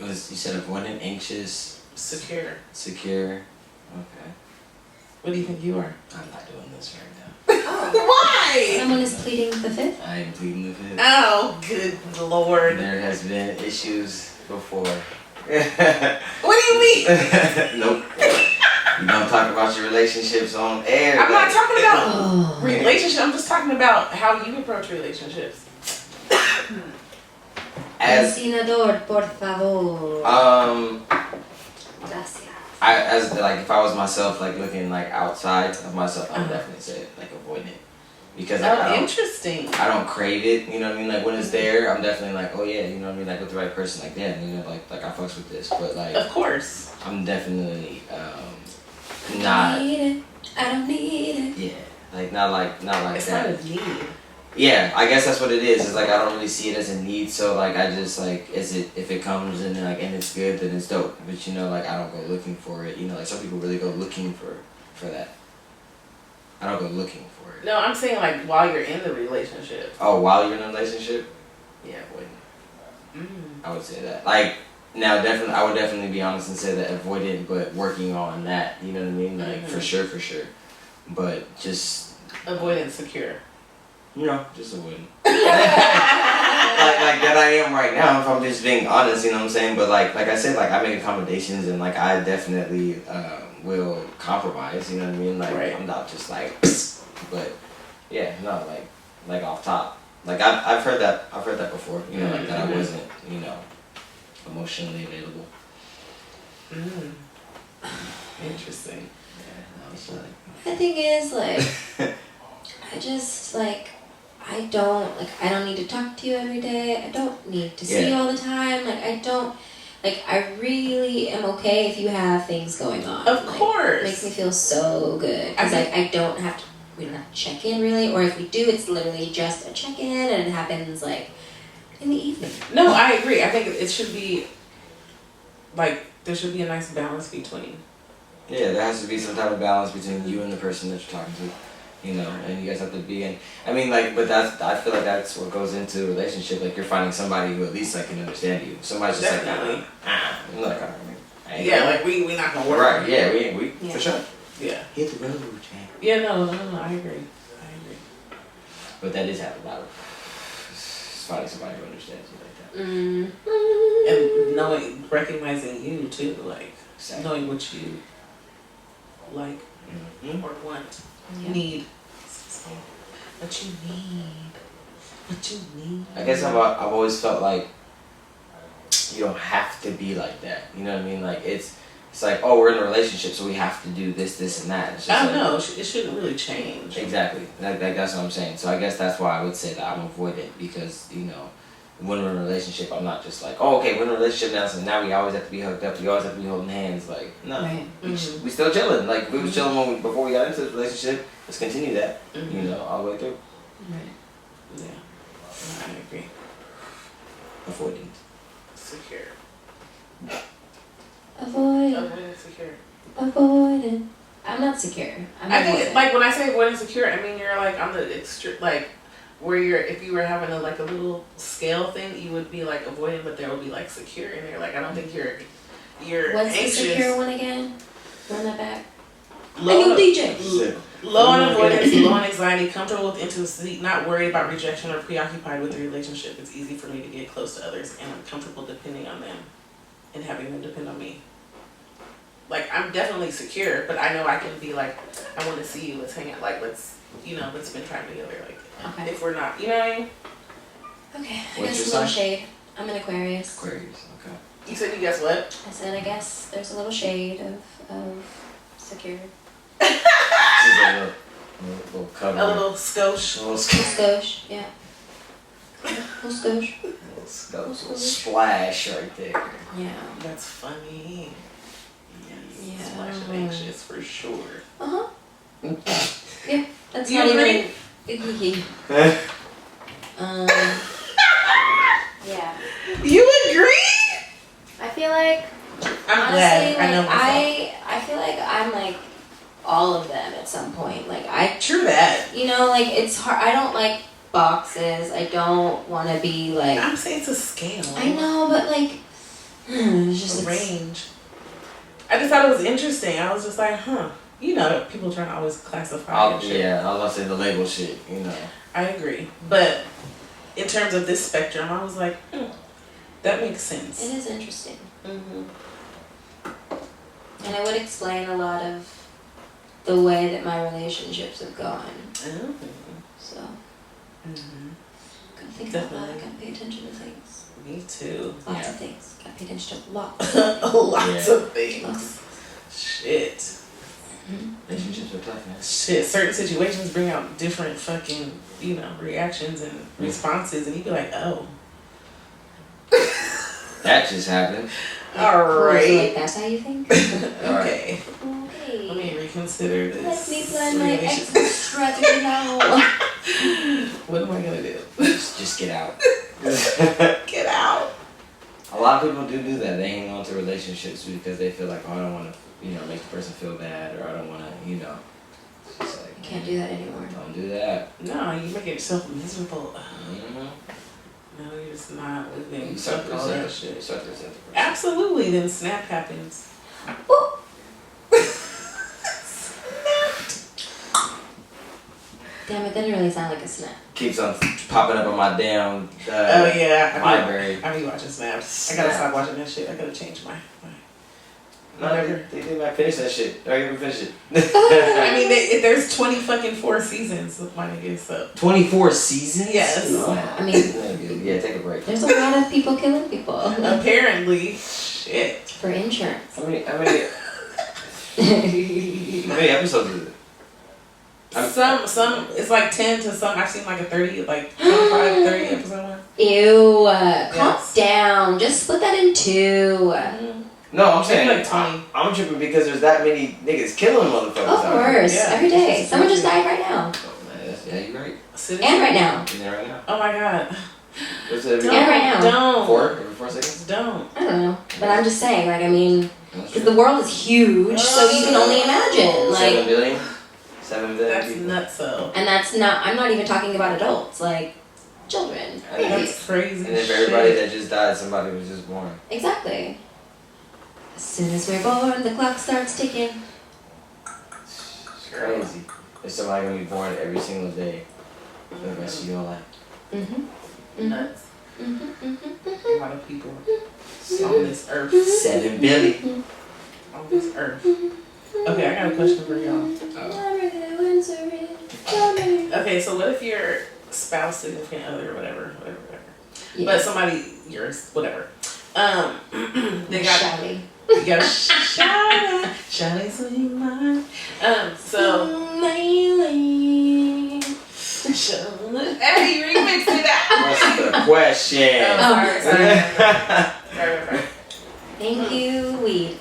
You said avoidant, anxious, Secure. secure. Okay. What do you think you are? I'm not doing this right now. Oh. Why? Someone is pleading the fifth? I am pleading the fifth. Oh, good lord. There has been issues before. What do you mean? Nope. You don't talk about your relationships on air. I'm not talking about Oh. relationship. I'm just talking about how you approach relationships. As Ensinador, por favor. Gracias. as like if I was myself, like looking like outside of myself, I would definitely say like avoidant because like, Oh, interesting. I don't crave it. You know what I mean? Like when it's there, I'm definitely like, oh yeah, you know what I mean? Like with the right person, like yeah, you know, like I fucks with this, but like Of course. I'm definitely I not. don't need it. I don't need it. Yeah, like not like It's that. not a need. Yeah, I guess that's what it is. It's like I don't really see it as a need, so like I just like if it comes and like and it's good, then it's dope. But you know, like I don't go looking for it. You know, like some people really go looking for that. I don't go looking for it. No, I'm saying like while you're in the relationship. Oh, while you're in a relationship, yeah, avoidant. Mm. I would say that. Like now, definitely, I would definitely be honest and say that avoidant, but working on that. You know what I mean? Like for sure. But just Avoidant secure. you know, just avoidant. like that I am right now, if I'm just being honest, you know what I'm saying? But like I said, like I make accommodations and like I definitely will compromise, you know what I mean? Like Right. I'm not just like but yeah, no, like off top. Like I've heard that before, you know, like that I wasn't, you know, emotionally available. Mm. Interesting. Yeah, no, it's like The thing is, like, I just, like, I don't need to talk to you every day. I don't need to see you all the time. Like, I really am okay if you have things going on. Of Like, course. it makes me feel so good. Because, like, we don't have to check in, really. Or if we do, it's literally just a check-in, and it happens, like, in the evening. No, I agree. I think it should be like there should be a nice balance between. yeah, there has to be some type of balance between you and the person that you're talking to. You know, and you guys have to be in. I mean, like, but I feel like that's what goes into a relationship. Like, you're finding somebody who at least like can understand you. Somebody's just Definitely. like, I ain't Yeah, gonna- like we not gonna work. right. Yeah, we Yeah. for sure. Yeah. Hit the road, Jack. Yeah. No. I agree. But that is happening a lot of finding somebody who understands you like that. Mm-hmm. And recognizing you too, like Exactly. knowing what you like Mhm. or want, Yeah. need. What you need. I guess I've always felt like you don't have to be like that. You know what I mean? Like it's like, oh, we're in a relationship, so we have to do this and that. It's just I don't like, know. It shouldn't really change. Exactly. That's what I'm saying. So I guess that's why I would say that I'm avoidant because, you know, when we're in a relationship, I'm not just like, oh, okay, we're in a relationship now, so now we always have to be hooked up. We always have to be holding hands. Like, no, Right. we still chilling. Like, we was chilling before we got into this relationship. Let's continue that, you know, all the way through. Right. Yeah. No, I agree. Avoidant. Secure. Avoidant. Secure. Avoidant. I'm not secure. I'm I think avoidant. like when I say avoidant secure, I mean you're like on the like where you're if you were having a little scale thing, you would be like avoidant, but there would be like secure, and you're like I don't think you're What's anxious. the secure one again? Run that back. Low, DJ. low on avoidance, low on anxiety, comfortable with intimacy, not worried about rejection or preoccupied with the relationship. It's easy for me to get close to others, and I'm comfortable depending on them and having them depend on me. Like I'm definitely secure, but I know I can be like, I want to see you. Let's hang out. Like let's spend time together. Like Okay. if we're not, you know what I mean? Okay. I What's guess your a little sign? shade. I'm an Aquarius. Aquarius. Okay. You said you guess what? I said I guess there's a little shade of secure. Just a little cover. A little skosh. A little skosh. Skosh, yeah. Little skosh. Little splash right there. Yeah. That's funny. Yes. Yeah. Splash of anxious for sure. Uh-huh. Yeah, that's You not agree? even... yeah. You agree? I feel like, I'm honestly, glad. like, I know myself. I feel like I'm like all of them at some point. Like, True that. you know, like, it's hard. I don't like boxes. I don't want to be like... I'm saying it's a scale. I know, but like, it's just A range. I just thought it was interesting. I was just like, huh. You know, people trying to always classify and shit. Yeah, I was about to say the label shit, you know. I agree. But in terms of this spectrum, I was like, that makes sense. It is interesting. Mm-hmm. And it would explain a lot of the way that my relationships have gone. Oh. So, Mm-hmm. gotta think about that. Definitely. Gotta pay attention to things. Me too. Lots of things. Gotta pay attention to lots. Lots Yeah. of things. Shit. Relationships are tough, man. Shit. Certain situations bring out different fucking, reactions and responses, and you be like, oh. That just happened. All So, right. like, that's how you think? Okay. Okay. Let me reconsider this. Let me plan my relationship. exit strategy now. What am I gonna do? Just get out. Get out. A lot of people do that. They hang on to relationships because they feel like, oh, I don't want to, make the person feel bad, or I don't want to, It's just like, You can't do that anymore. don't do that. No, you make yourself miserable. Mm-hmm. No, you're just not living. You start to Fuck all that resent. shit. You start to resent the person. Absolutely. Then snap happens. Woo. Damn, it didn't really sound like a snap. Keeps on popping up on my damn Oh yeah. library. I be watching snaps. I gotta stop watching that shit. I gotta change my. No, they did not finish that shit. I didn't even finish it. I mean, there's 24 seasons of my niggas, so. 24 seasons? Yes. Yeah, I mean, Yeah, take a break. there's a lot of people killing people Apparently, shit. for insurance. How many episodes is it? Some it's like 10 to some. I've seen like a 30, like 25, 30 episode one. Ew, calm Yes. down. Just split that in two. No, I'm saying Maybe like 20. I'm tripping because there's that many niggas killing motherfuckers. Of out here. course, Yeah. every day. Someone just died right now. Oh, man, yeah, you're right. And right now. You're there right now. Oh my god. What's it? Don't. And right now. Don't. 4? Every 4 seconds? Don't. I don't know. But I'm just saying, like, I mean, That's because the world is huge, so you can only imagine. 7 Like, billion? 7 billion That's people. nuts, so. and that's not, I'm not even talking about adults, like, children. I think babies. That's crazy. And then for everybody that just died, somebody was just born. Exactly. As soon as we're born, the clock starts ticking. It's crazy. There's somebody gonna be born every single day for the rest of your life. Mm-hmm. Nuts. Mm-hmm. A lot of people on this earth. 7 billion. On this earth. Okay, I got a question for y'all. Okay, so what if your spouse, significant other, whatever. Yeah. But somebody, yours, whatever. They got Shouty. you gotta shout it so you mind. So hey, you remixed it out. What's the question? Oh, sorry. Thank you, weed.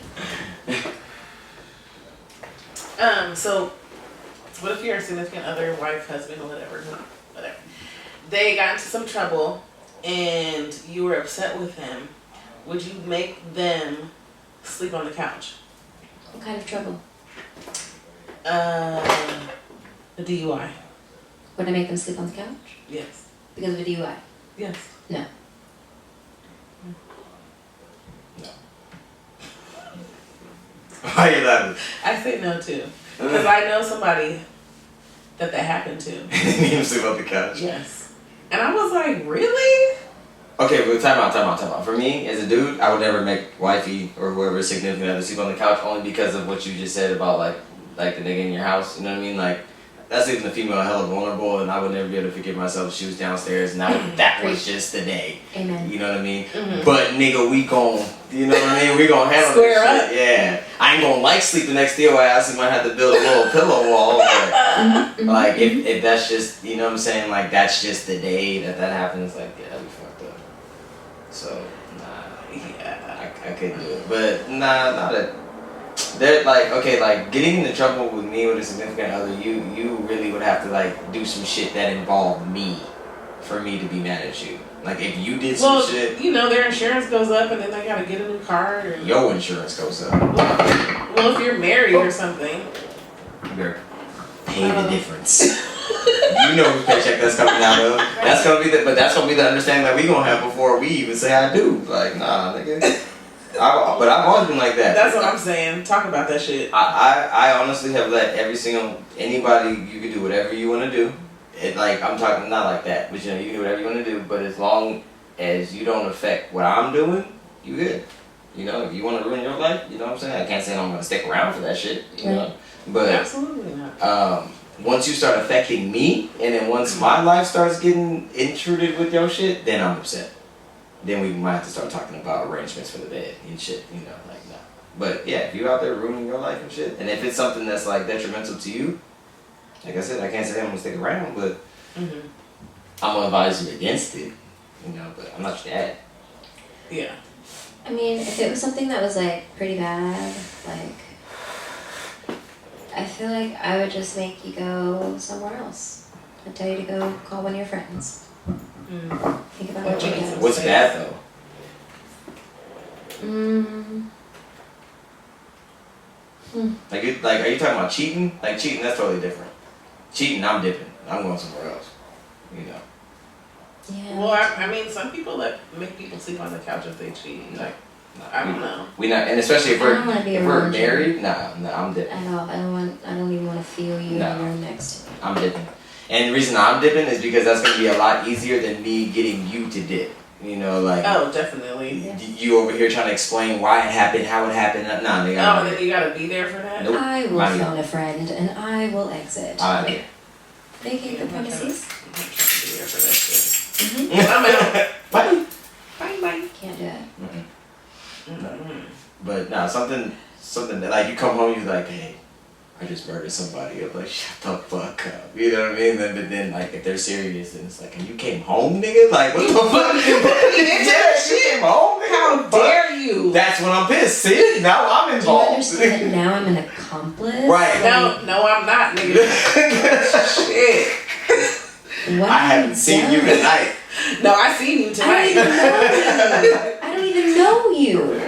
So what if your significant other, wife, husband, whatever, they got into some trouble and you were upset with him? Would you make them sleep on the couch? What kind of trouble? A DUI. Would I make them sleep on the couch? Yes. Because of a DUI? Yes. No. Why are you laughing? I say no too. Because I know somebody that happened to. You need him to sleep on the couch. Yes. And I was like, really? Okay, but time out. For me, as a dude, I would never make wifey or whoever significant other sleep on the couch only because of what you just said about like the nigga in your house. You know what I mean? Like, that's leaving the female hella vulnerable, and I would never be able to forgive myself if she was downstairs, and that was just the day. Amen. You know what I mean? But nigga, we gon', you know what I mean? We gon' handle Square this up. shit. Yeah. I ain't gonna like sleeping next to your ass. We might have to build a little pillow wall. But like, if that's just, you know what I'm saying? Like, that's just the day that happens. Like, yeah, that'd be fucked up. So, nah, yeah, I couldn't do it. But nah, not a. They're like, okay, like getting into trouble with me with a significant other, you really would have to like do some shit that involved me for me to be mad at you. Like if you did some shit, you know, their insurance goes up and then they gotta get a new car. Or... your insurance goes up. Well, if you're married or something, you better pay the difference. You know whose paycheck that's coming out of. That's gonna be but that's gonna be the understanding that we gonna have before we even say I do. Like nah, nigga. But I've always been like that. That's what I'm saying. Talk about that shit. I honestly have let anybody, you can do whatever you want to do. Like, I'm talking not like that, but you know, you can do whatever you want to do, but as long as you don't affect what I'm doing, you good. You know, if you want to ruin your life, you know what I'm saying? I can't say I'm going to stick around for that shit, you know? But absolutely not. Once you start affecting me, and then once my life starts getting intruded with your shit, then I'm upset. Then we might have to start talking about arrangements for the bed and shit, you know, like no. But yeah, if you out there ruining your life and shit, and if it's something that's like detrimental to you, like I said, I can't say I'm gonna stick around, but I'm gonna advise you against it, you know. But I'm not your dad. Yeah. I mean, if it was something that was like pretty bad, like I feel like I would just make you go somewhere else. I'd tell you to go call one of your friends. Think about what you need. What's bad though? Like, are you talking about cheating? Like cheating, that's totally different. Cheating, I'm dipping. I'm going somewhere else. You know. Yeah. Well, I mean, some people that make people sleep on the couch if they cheat. Like, I don't know. We not, and especially if we're married. You. Nah, I'm dipping. At all. I don't even want to feel you when you're next to me. I'm dipping. And the reason I'm dipping is because that's going to be a lot easier than me getting you to dip. You know, like... Oh, definitely. You over here trying to explain why it happened, how it happened. Nah, nigga. Oh, then you got to be there for that? Nope. I will phone a friend and I will exit. Vacate the premises. I'm trying to be there for that shit. I'm out. Bye. Bye. Can't do it. But nah, something that like you come home, you're like, hey, I just murdered somebody. I'm like, shut the fuck up. You know what I mean? But then like if they're serious, then it's like, and you came home, nigga? Like what the fuck? You came home, nigga? How dare you? That's when I'm pissed. See? Now I'm Do you involved. understand that now I'm an accomplice? Right. No, I'm not, nigga. Shit. What I haven't seen you tonight. No, I seen you tonight. I don't even know you.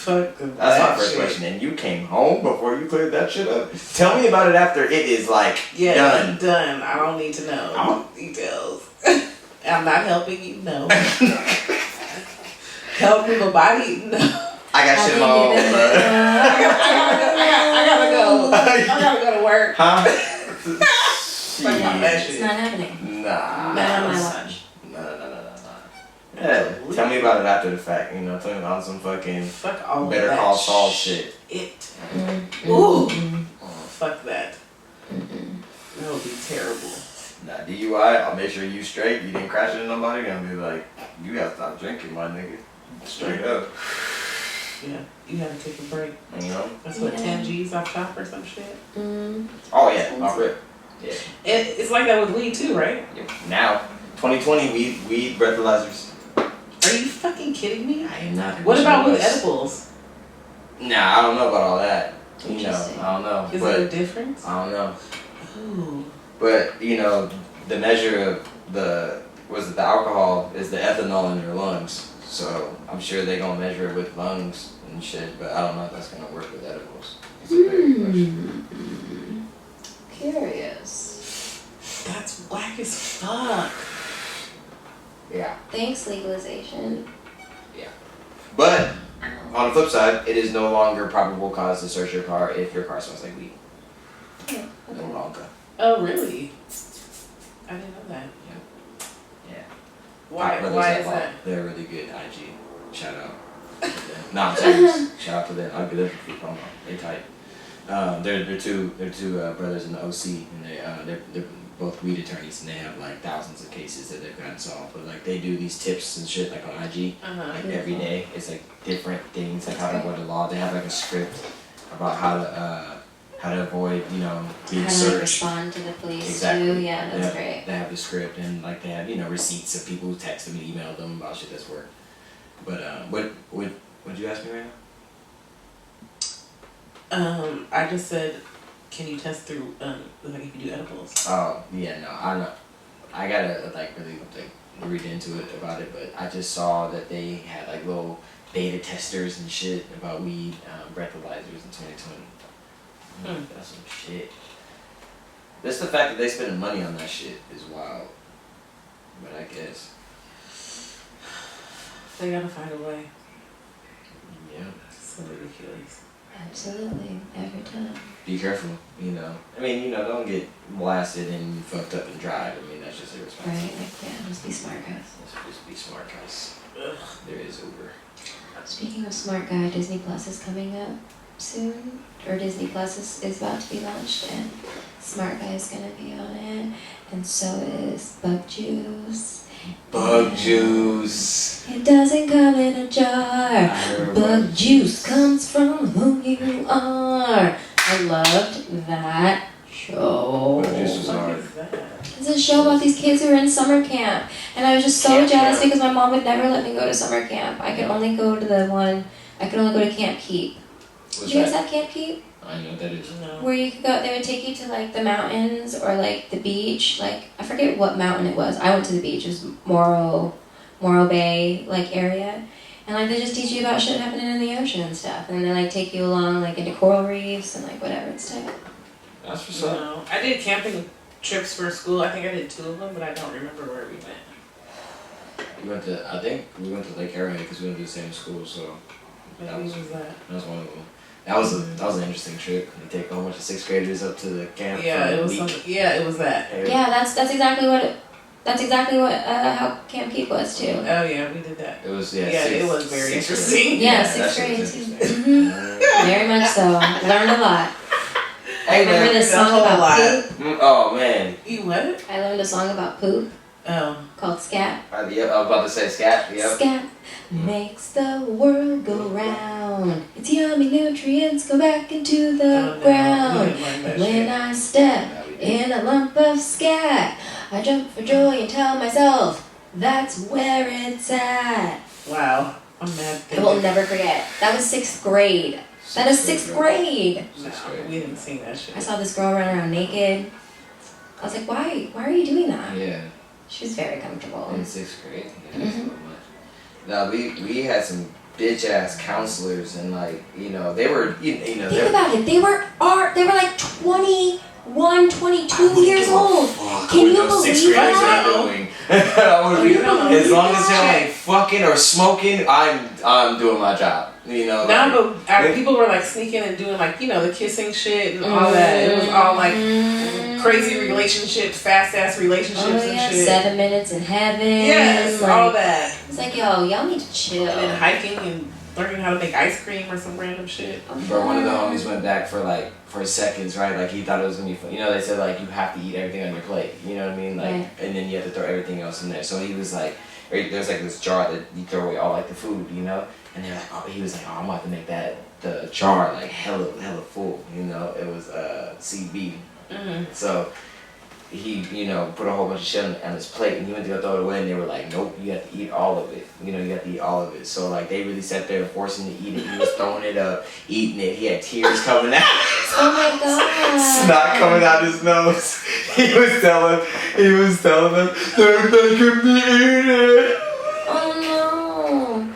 Fuck That's my first question. And you came home before you cleared that shit up? Tell me about it after it is like done. Done. I don't need to know details. I'm not helping you, no. Help move a body, no. I got shit in my own. I gotta go to work. Huh? It's not happening. Nah. Not on my watch. No. Yeah, tell me about it after the fact, you know, tell me about some fucking Better Call Saul shit. Ooh. Fuck that. That would be terrible. Nah, DUI, I'll make sure you straight, you didn't crash into nobody, gonna be like, you gotta stop drinking, my nigga. Straight up. Yeah, you gotta take a break. You know? That's what, 10 G's off top or some shit? Oh yeah, off rip. Yeah. It's like that with weed too, right? Yeah. Now, 2020, weed breathalyzers. Are you fucking kidding me? I am not. What about with edibles? Nah, I don't know about all that. You know, I don't know. Is there a difference? I don't know. Ooh. But, you know, the measure of the alcohol is the ethanol in your lungs. So I'm sure they're going to measure it with lungs and shit, but I don't know if that's going to work with edibles. It's a very question. Curious. That's whack as fuck. Yeah. Thanks, legalization. Yeah. But, on the flip side, it is no longer probable cause to search your car if your car smells like weed. Yeah. No longer. Oh, really? I didn't know that. Yeah. Why is that? They're really good IG. Shout out. Nah, I'm serious. Shout out to them. I'll give them a free promo. They tight. They're two brothers in the OC, and they're both weed attorneys, and they have like thousands of cases that they've gotten solved. But like they do these tips and shit like on IG, like every day. It's like different things, like how to avoid the law. They have like a script about how to avoid, you know, being How to searched. respond to the police Exactly. too. Yeah, that's great. They have the script, and like they have, you know, receipts of people who text them and email them about shit that's worked. But what'd you ask me right now? I just said, can you test through like if you do edibles? Oh yeah, no, I don't. I gotta like really like read into it about it, but I just saw that they had like little beta testers and shit about weed breathalyzers in 2020. That's some shit. Just the fact that they spending money on that shit is wild. But I guess. They gotta find a way. Yeah. It's so ridiculous. Absolutely, every time. Be careful, you know. I mean, you know, don't get blasted and fucked up and drive. I mean, that's just irresponsible. Right, like, yeah, just be smart, guys. Just be smart, guys. Ugh. There is Uber. Speaking of smart guy, Disney Plus is coming up soon, or Disney Plus is about to be launched, and Smart Guy is gonna be on it, and so is Bug Juice. Bug juice. It doesn't come in a jar. I remember Bug juice comes from who you are. I loved that show. Bug juice was What hard. is that? It's a show about these kids who are in summer camp, and I was just so Camp jealous camp. because my mom would never let me go to summer camp. I could only go to I could only go to Camp Keep. What's Did you guys that? have Camp Keep? I know what that is. No. Where you could go, they would take you to like the mountains or like the beach. Like I forget what mountain it was. I went to the beach. It was Morro Bay like area, and like they just teach you about shit happening in the ocean and stuff. And then they like take you along like into coral reefs and like whatever. It's tight. That's what's up. No. I did camping trips for school. I think I did 2 of them, but I don't remember where we went. I think we went to Lake Arrowhead because we went to the same school, so Maybe That was- was that. that was one of them. That was an interesting trip. They take a whole bunch of 6th graders up to the camp Yeah, for it a was week. something. Yeah, it was that. Yeah, that's exactly what how Camp Keep was too. Oh yeah, we did that. It was Yeah, it was very 6th interesting. Yeah, that 6th shit grade was too. interesting. Mhm. Very much so. Learned a lot. I Hey, remember man. this A song whole about lot. poop. Oh man. You what? I learned a song about poop Oh. called Scat. Yep, I was about to say scat. Yep. Scat makes the world go round. Its yummy nutrients go back into the Oh, no. ground. We didn't learn that When shit. I step Yeah, we did. in a lump of scat, I jump for joy and tell myself that's where it's at. Wow. I'm mad. I will never forget. That was 6th grade. That is 6th grade. No, we didn't sing that shit. I saw this girl run around naked. I was like, why are you doing that? Yeah. She was very comfortable. In 6th grade. Yeah, that's so much. No, we had some bitch ass counselors, and like, you know, they were you know Think about it. They were like 21, 22 years old. Can you believe that? I would be, Can you as long as believe y'all that? ain't fucking or smoking, I'm doing my job. You know. Now, like- but people were like sneaking and doing like, you know, the kissing shit and all that. It was all like crazy relationships, fast ass relationships Oh and yeah, shit. 7 minutes in heaven. Yes, like, all that. It's like, yo, y'all need to chill. And then hiking and learning how to make ice cream or some random shit. Bro, one of the homies went back for seconds, right? Like he thought it was gonna be fun. You know, they said like you have to eat everything on your plate. You know what I mean? Like, Right. and then you have to throw everything else in there. So he was like, there's like this jar that you throw away all like the food, you know. And they're like, oh, he was like, oh, I'm about to make the jar like hella full. You know, it was CB. Mm-hmm. So he, you know, put a whole bunch of shit on his plate, and he went to go throw it away, and they were like, nope, you have to eat all of it. You know, you have to eat all of it. So like they really sat there and forced him to eat it. He was throwing it up, eating it. He had tears coming out. Oh my god. Snot coming out his nose. He was telling them, they're making me eat it. Oh no.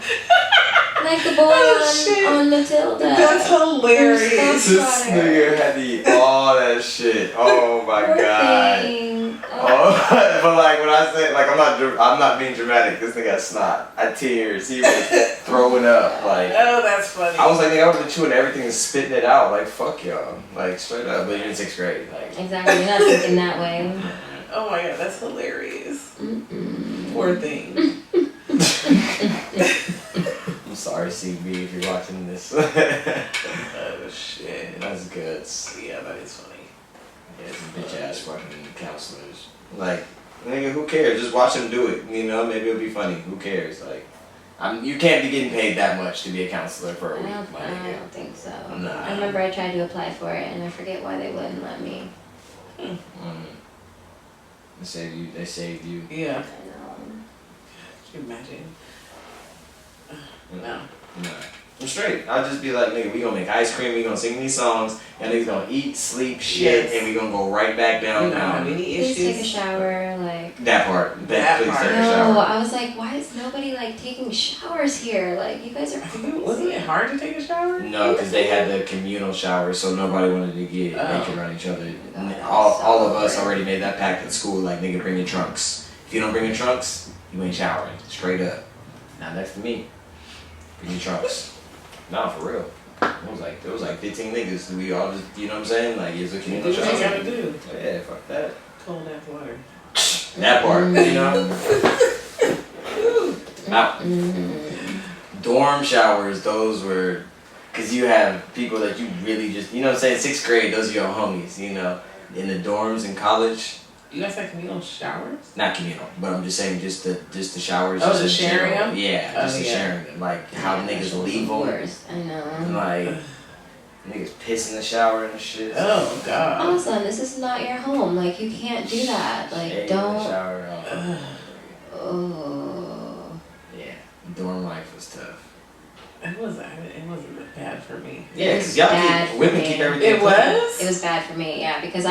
Like the boy Oh, on Matilda. That's hilarious. This nigga had to eat all that shit. Oh my Poor god. thing. Oh, but like when I say like I'm not being dramatic. This nigga got snot, I had tears. He was throwing up. Like Oh, that's funny. I was like, nigga, I would have chewing everything and spitting it out. Like fuck y'all. Like straight up. But you're in 6th grade. Like Exactly, you're not thinking that way. Oh my god, that's hilarious. Mm-mm. Poor thing. I'm sorry, C. TV if you're watching this. Oh shit. That's good. Yeah, that is funny. Yeah, some bitch ass fucking counselors. Like, nigga, who cares? Just watch them do it. You know, maybe it'll be funny. Who cares? Like, you can't be getting paid that much to be a counselor for a week, my I nigga. don't think so. Nah. I remember I tried to apply for it, and I forget why they wouldn't let me. They saved you. Yeah. I know. Can you imagine? No. No. I'm straight. I'll just be like, nigga, we gonna make ice cream, we gonna sing these songs, and niggas gonna eat, sleep, shit, Yes. and we gonna go right back We don't down. have any Please take a issues. shower, like. That part. That Please part. take a No, shower. I was like, why is nobody like taking showers here? Like, you guys are crazy. Wasn't it hard to take a shower? No, because they had the communal shower, so nobody wanted to get Oh. naked around each other. God, All of so us great. already made that pact at school, like, nigga, bring your trunks. If you don't bring your trunks, you ain't showering. Straight up. Not next to me. Bring your trunks. Nah, for real. It was like 15 niggas. We all just, you know what I'm saying? Like, it's a You communal do what you shower. gotta do. Yeah, fuck that. Cold ass water. That part, you know? Now, dorm showers, those were, because you have people that you really just, you know what I'm saying? 6th grade, those are your homies, you know? In the dorms in college, You guys have communal showers? not communal, but I'm just saying just the showers. Oh, just the in sharing general. them? Yeah, Oh, just the yeah. sharing them. Like how niggas leave them. Worst, I know. Like, niggas piss in the shower and shit. Oh god. Awesome, this is not your home. Like, you can't do that. Like, Shade in the don't. shower. Oh. Yeah, dorm life was tough. It wasn't that bad for me. Yeah, was because y'all bad keep, women for keep me. everything It clean. was? It was bad for me, yeah, because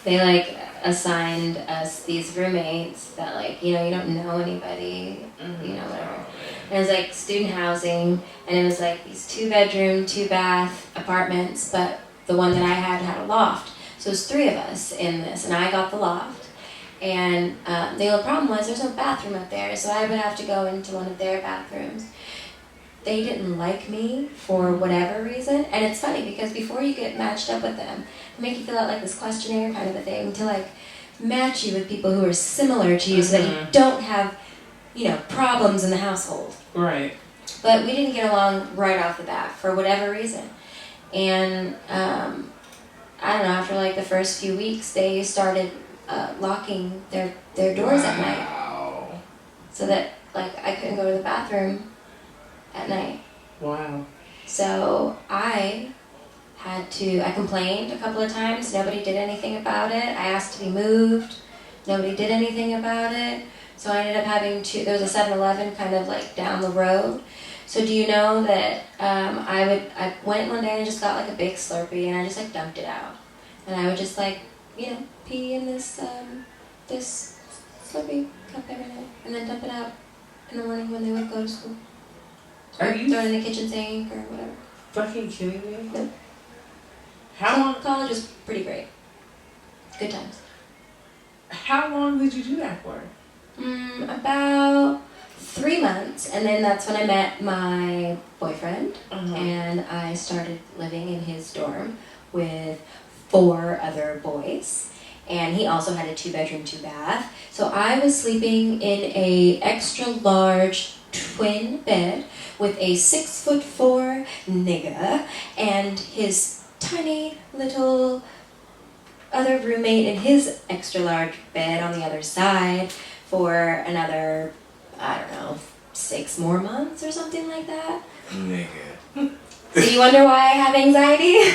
they like assigned us these roommates that, like, you know, you don't know anybody, you know, whatever. And it was like student housing, and it was like these 2-bedroom, 2-bath apartments, but the one that I had a loft. So it was 3 of us in this, and I got the loft. And the only problem was there's no bathroom up there, so I would have to go into one of their bathrooms. They didn't like me for whatever reason, and it's funny because before you get matched up with them, they make you fill out like this questionnaire kind of a thing to like match you with people who are similar to you so that you don't have, you know, problems in the household. Right. But we didn't get along right off the bat for whatever reason. And I don't know, after like the first few weeks, they started locking their doors at night Wow. so that like I couldn't go to the bathroom at night. Wow. So I complained a couple of times. Nobody did anything about it. I asked to be moved. Nobody did anything about it. So I ended up having there was a 7-Eleven kind of like down the road. So do you know that I went one day and just got like a big Slurpee and I just like dumped it out. And I would just like, you know, pee in this Slurpee cup every night and then dump it out in the morning when they would go to school. Are Or you throw it in the kitchen sink or whatever. fucking kidding me? Nope. How So long? college was pretty great. Good times. How long did you do that for? About 3 months, and then that's when I met my boyfriend, and I started living in his dorm with 4 other boys, and he also had a 2-bedroom, 2-bath. So I was sleeping in a extra large twin bed with a 6'4" nigga and his tiny little other roommate in his extra large bed on the other side for another, I don't know, 6 more months or something like that. Nigga. So you wonder why I have anxiety?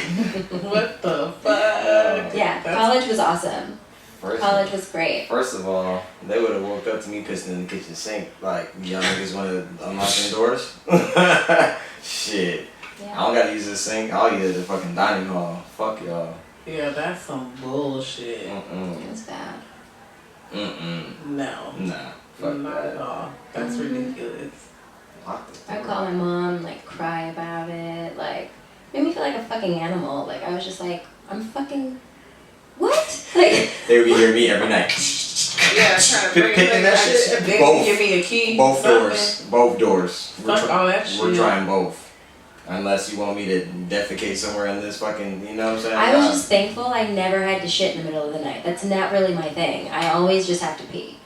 What the fuck? Yeah, That's- college was awesome. College was great. First of all, they would have woke up to me pissing in the kitchen sink. Like, young niggas want to unlock their doors. Shit. I Yeah. don't gotta use this sink. I'll use the fucking dining hall. Fuck y'all. Yeah, that's some bullshit. It was bad. No. Nah. Fuck Not that. at all. That's ridiculous. Lock the I door. call my mom, like, cry about it, like, made me feel like a fucking animal. Like, I was just like, I'm fucking, what? Like, They would be hearing me every night. Yeah, trying to bring Picking that it shit. back. They Both. give me a key. Both something. doors. Both doors. Fuck all that We're shit. trying both. Unless you want me to defecate somewhere in this fucking, you know what I'm saying? I was just thankful I never had to shit in the middle of the night. That's not really my thing. I always just have to pee.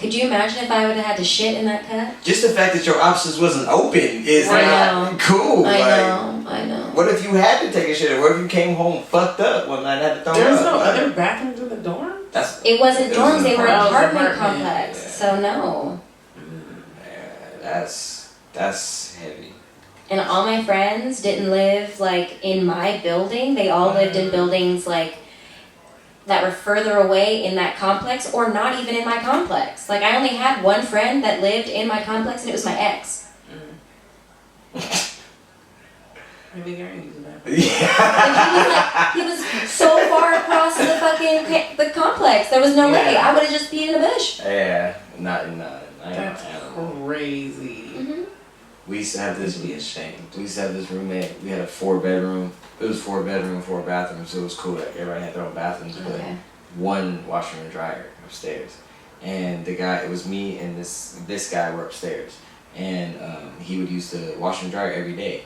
Could you imagine if I would have had to shit in that cup? Just the fact that your options wasn't open is I not know. cool. I know. What if you had to take a shit? Or what if you came home fucked up one night and had to throw There's up? no Like, other bathrooms in the dorm? It wasn't It was dorms, an they were apartment. apartment complex. Yeah. So no. Yeah, that's heavy. And all my friends didn't live like in my building. They all lived in buildings like that were further away in that complex or not even in my complex. Like I only had one friend that lived in my complex and it was my ex. Maybe I ain't using that. Yeah. He was so far across the fucking the complex. There was no way. I would have just been in the bush. Yeah, not. That's crazy. We used to have This this. be ashamed. We used to have this roommate. We had a 4-bedroom. It was 4-bedroom, 4 bathrooms. So it was cool. Like everybody had their own bathrooms, but Okay. one washer and dryer upstairs. And the guy, it was me and this guy were upstairs, and he would use the washer and dryer every day.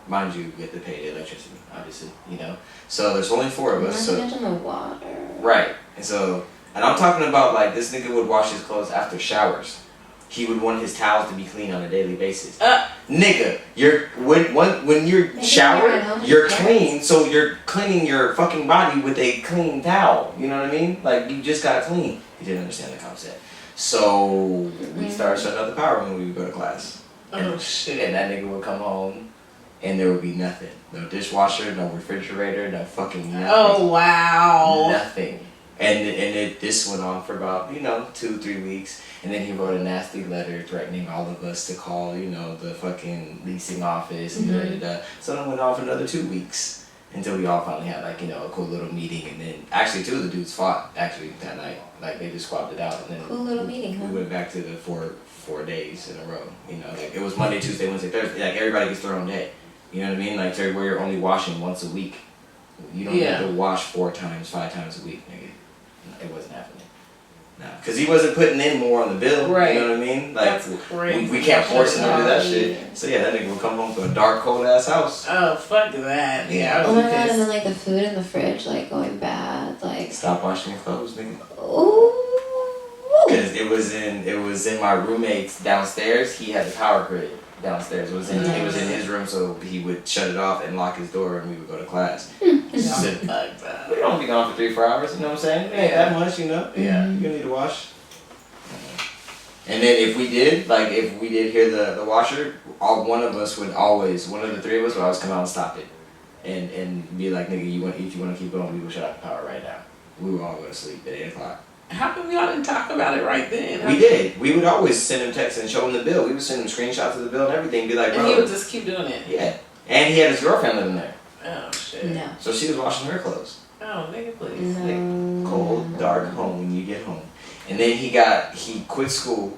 Mind you, we had to pay the electricity, obviously, you know. So there's only 4 of us. Not to So mention the water. right, and I'm talking about like this nigga would wash his clothes after showers. He would want his towels to be clean on a daily basis. Nigga, when you're Maybe showered, you're at home you're with clean, so you're cleaning your fucking body with a clean towel. You know what I mean? Like you just got clean. He didn't understand the concept. So we started shutting out the power when we would go to class. Oh shit. And that nigga would come home and there would be nothing. No dishwasher, no refrigerator, no fucking nothing. Oh wow. Nothing. And this went on for about, 2-3 weeks. And then he wrote a nasty letter threatening all of us to call, the fucking leasing office and da-da-da. So it went on for another 2 weeks until we all finally had like, a cool little meeting. And then actually 2 of the dudes fought actually that night. Like they just swapped it out. And then Cool little meeting, huh? we went back to the four days in a row. Like it was Monday, Tuesday, Wednesday, Thursday. Like everybody gets their own day. You know what I mean? Like where you're only washing once a week. You don't have to wash 4 times, 5 times a week, nigga. It wasn't happening. No, because he wasn't putting in more on the bill. Right. You know what I mean? Like That's crazy. we can't force him to do that shit. So yeah, that nigga would come home to a dark, cold ass house. Oh fuck that. Yeah. I Oh was my god, and pissed. then like the food in the fridge like going bad, like Stop washing your clothes, nigga. ooh. Because it was in my roommate's downstairs. He had the power grid downstairs. It was in his room, so he would shut it off and lock his door, and we would go to class. So, Fucked up. we don't be gone for 3-4 hours. You know what I'm saying? It ain't that much, Yeah. You need to wash. And then if we did hear the washer, one of the 3 of us would always come out and stop it, and be like, nigga, if you want to keep going, we will shut off the power right now. We would all go to sleep at 8 o'clock. How come y'all didn't talk about it right then? We did. We would always send him texts and show him the bill. We would send him screenshots of the bill and everything. Be like, bro. And he would just keep doing it. Yeah. And he had his girlfriend living there, Oh shit. No. so she was washing her clothes. Oh nigga, please. No. Cold, dark home when you get home. And then he quit school,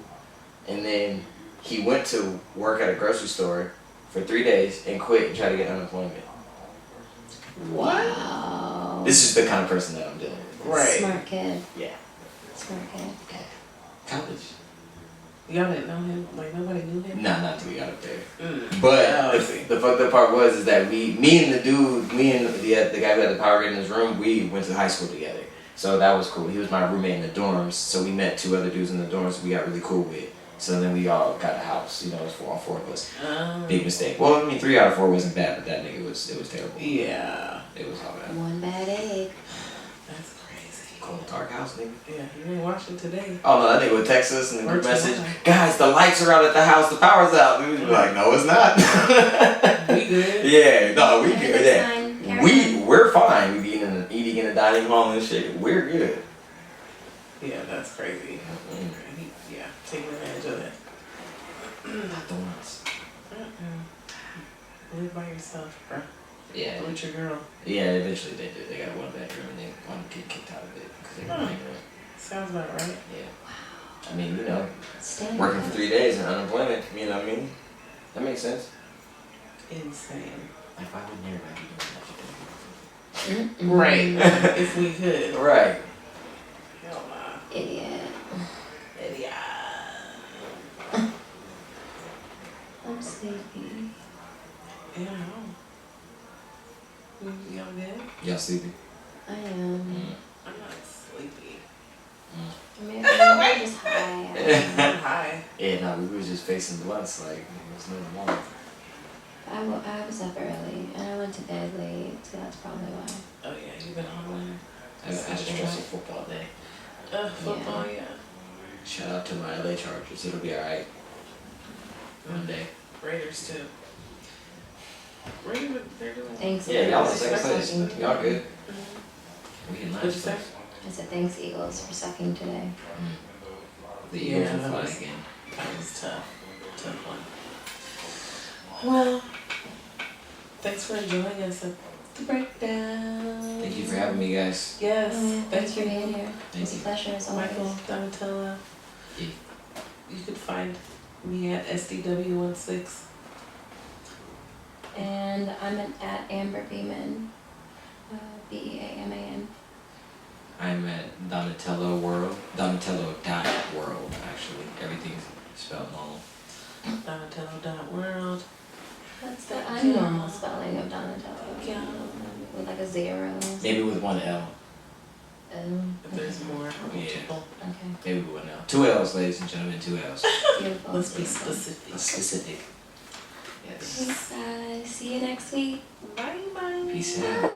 and then he went to work at a grocery store for 3 days and quit and tried to get unemployment. Wow. This is the kind of person that I'm dealing with. Right. Smart kid. Yeah. Smart kid. College. Y'all didn't know him? Like nobody knew him? Nah, not till we got up there. Mm. But Oh, I see. the fucked up part is that me and the guy who had the power grid in his room, we went to high school together. So that was cool. He was my roommate in the dorms. So we met 2 other dudes in the dorms we got really cool with. So then we all got a house. It was all 4 of us. Big mistake. Well, 3 out of 4 wasn't bad, but that nigga it was terrible. Yeah. It was all bad. One bad egg. That's crazy. Cold dark house, nigga. Yeah, you ain't watching today. Oh no, that nigga would text us in the group Or message, tomorrow. guys, the lights are out at the house, the power's out. We would be like, no, it's not. We good. Yeah, no, we good. Everything's Yeah. fine. Carry on. We're fine. We be eating in the dining hall and shit. We're good. Yeah, that's crazy. Yeah, taking advantage of that. Not the ones. Live by yourself, bro. Yeah. With your girl. Yeah, eventually they did. They got 1 bedroom and they wanted to get kicked out of it because they were paying rent. Sounds about right. Yeah. I mean, Standard. working for 3 days and unemployment, you know what I mean? That makes sense. Insane. Like, why wouldn't everybody be doing that shit? Right. If we could. Right. Hell nah. Idiot. Idiot. I'm sleepy. Yeah, I know. Y'all good? Y'all sleepy? I am. I'm not sleepy. Maybe I'm just high. Hi. Yeah, no, we was just facing blunts like it was no tomorrow. I was up early and I went to bed late, so that's probably why. Oh yeah, you've been on one. I had a stressful football day. Football, yeah. Shout out to my LA Chargers. It'll be alright. One day. Raiders too. Raiders, they're doing. Thanks. Yeah, y'all in Eagles, second for place. sucking today. Y'all good. We in What'd you last say? place. I said thanks Eagles for sucking today. The Eagles Yeah, will that fly was- again. That was tough one. Well, thanks for joining us at the breakdown. Thank you for having me, guys. Yes, Thanks for being here. Thank It's a you. pleasure as always. Michael Donatella. Yeah. You could find me at SDW16. And I'm at Amber Beeman, Beaman. I'm at Donatello World. Donatello.world, actually. Everything's spelled normal. Donatello.world. That's the unnormal spelling of Donatello. Yeah. With like a 0. Maybe with one L. Oh, If there's more, multiple. okay. Maybe with one L. 2 L's, ladies and gentlemen. 2 L's. Beautiful. Let's be beautiful. specific. Specific. Yes. Thanks, see you next week. Bye bye. Peace out.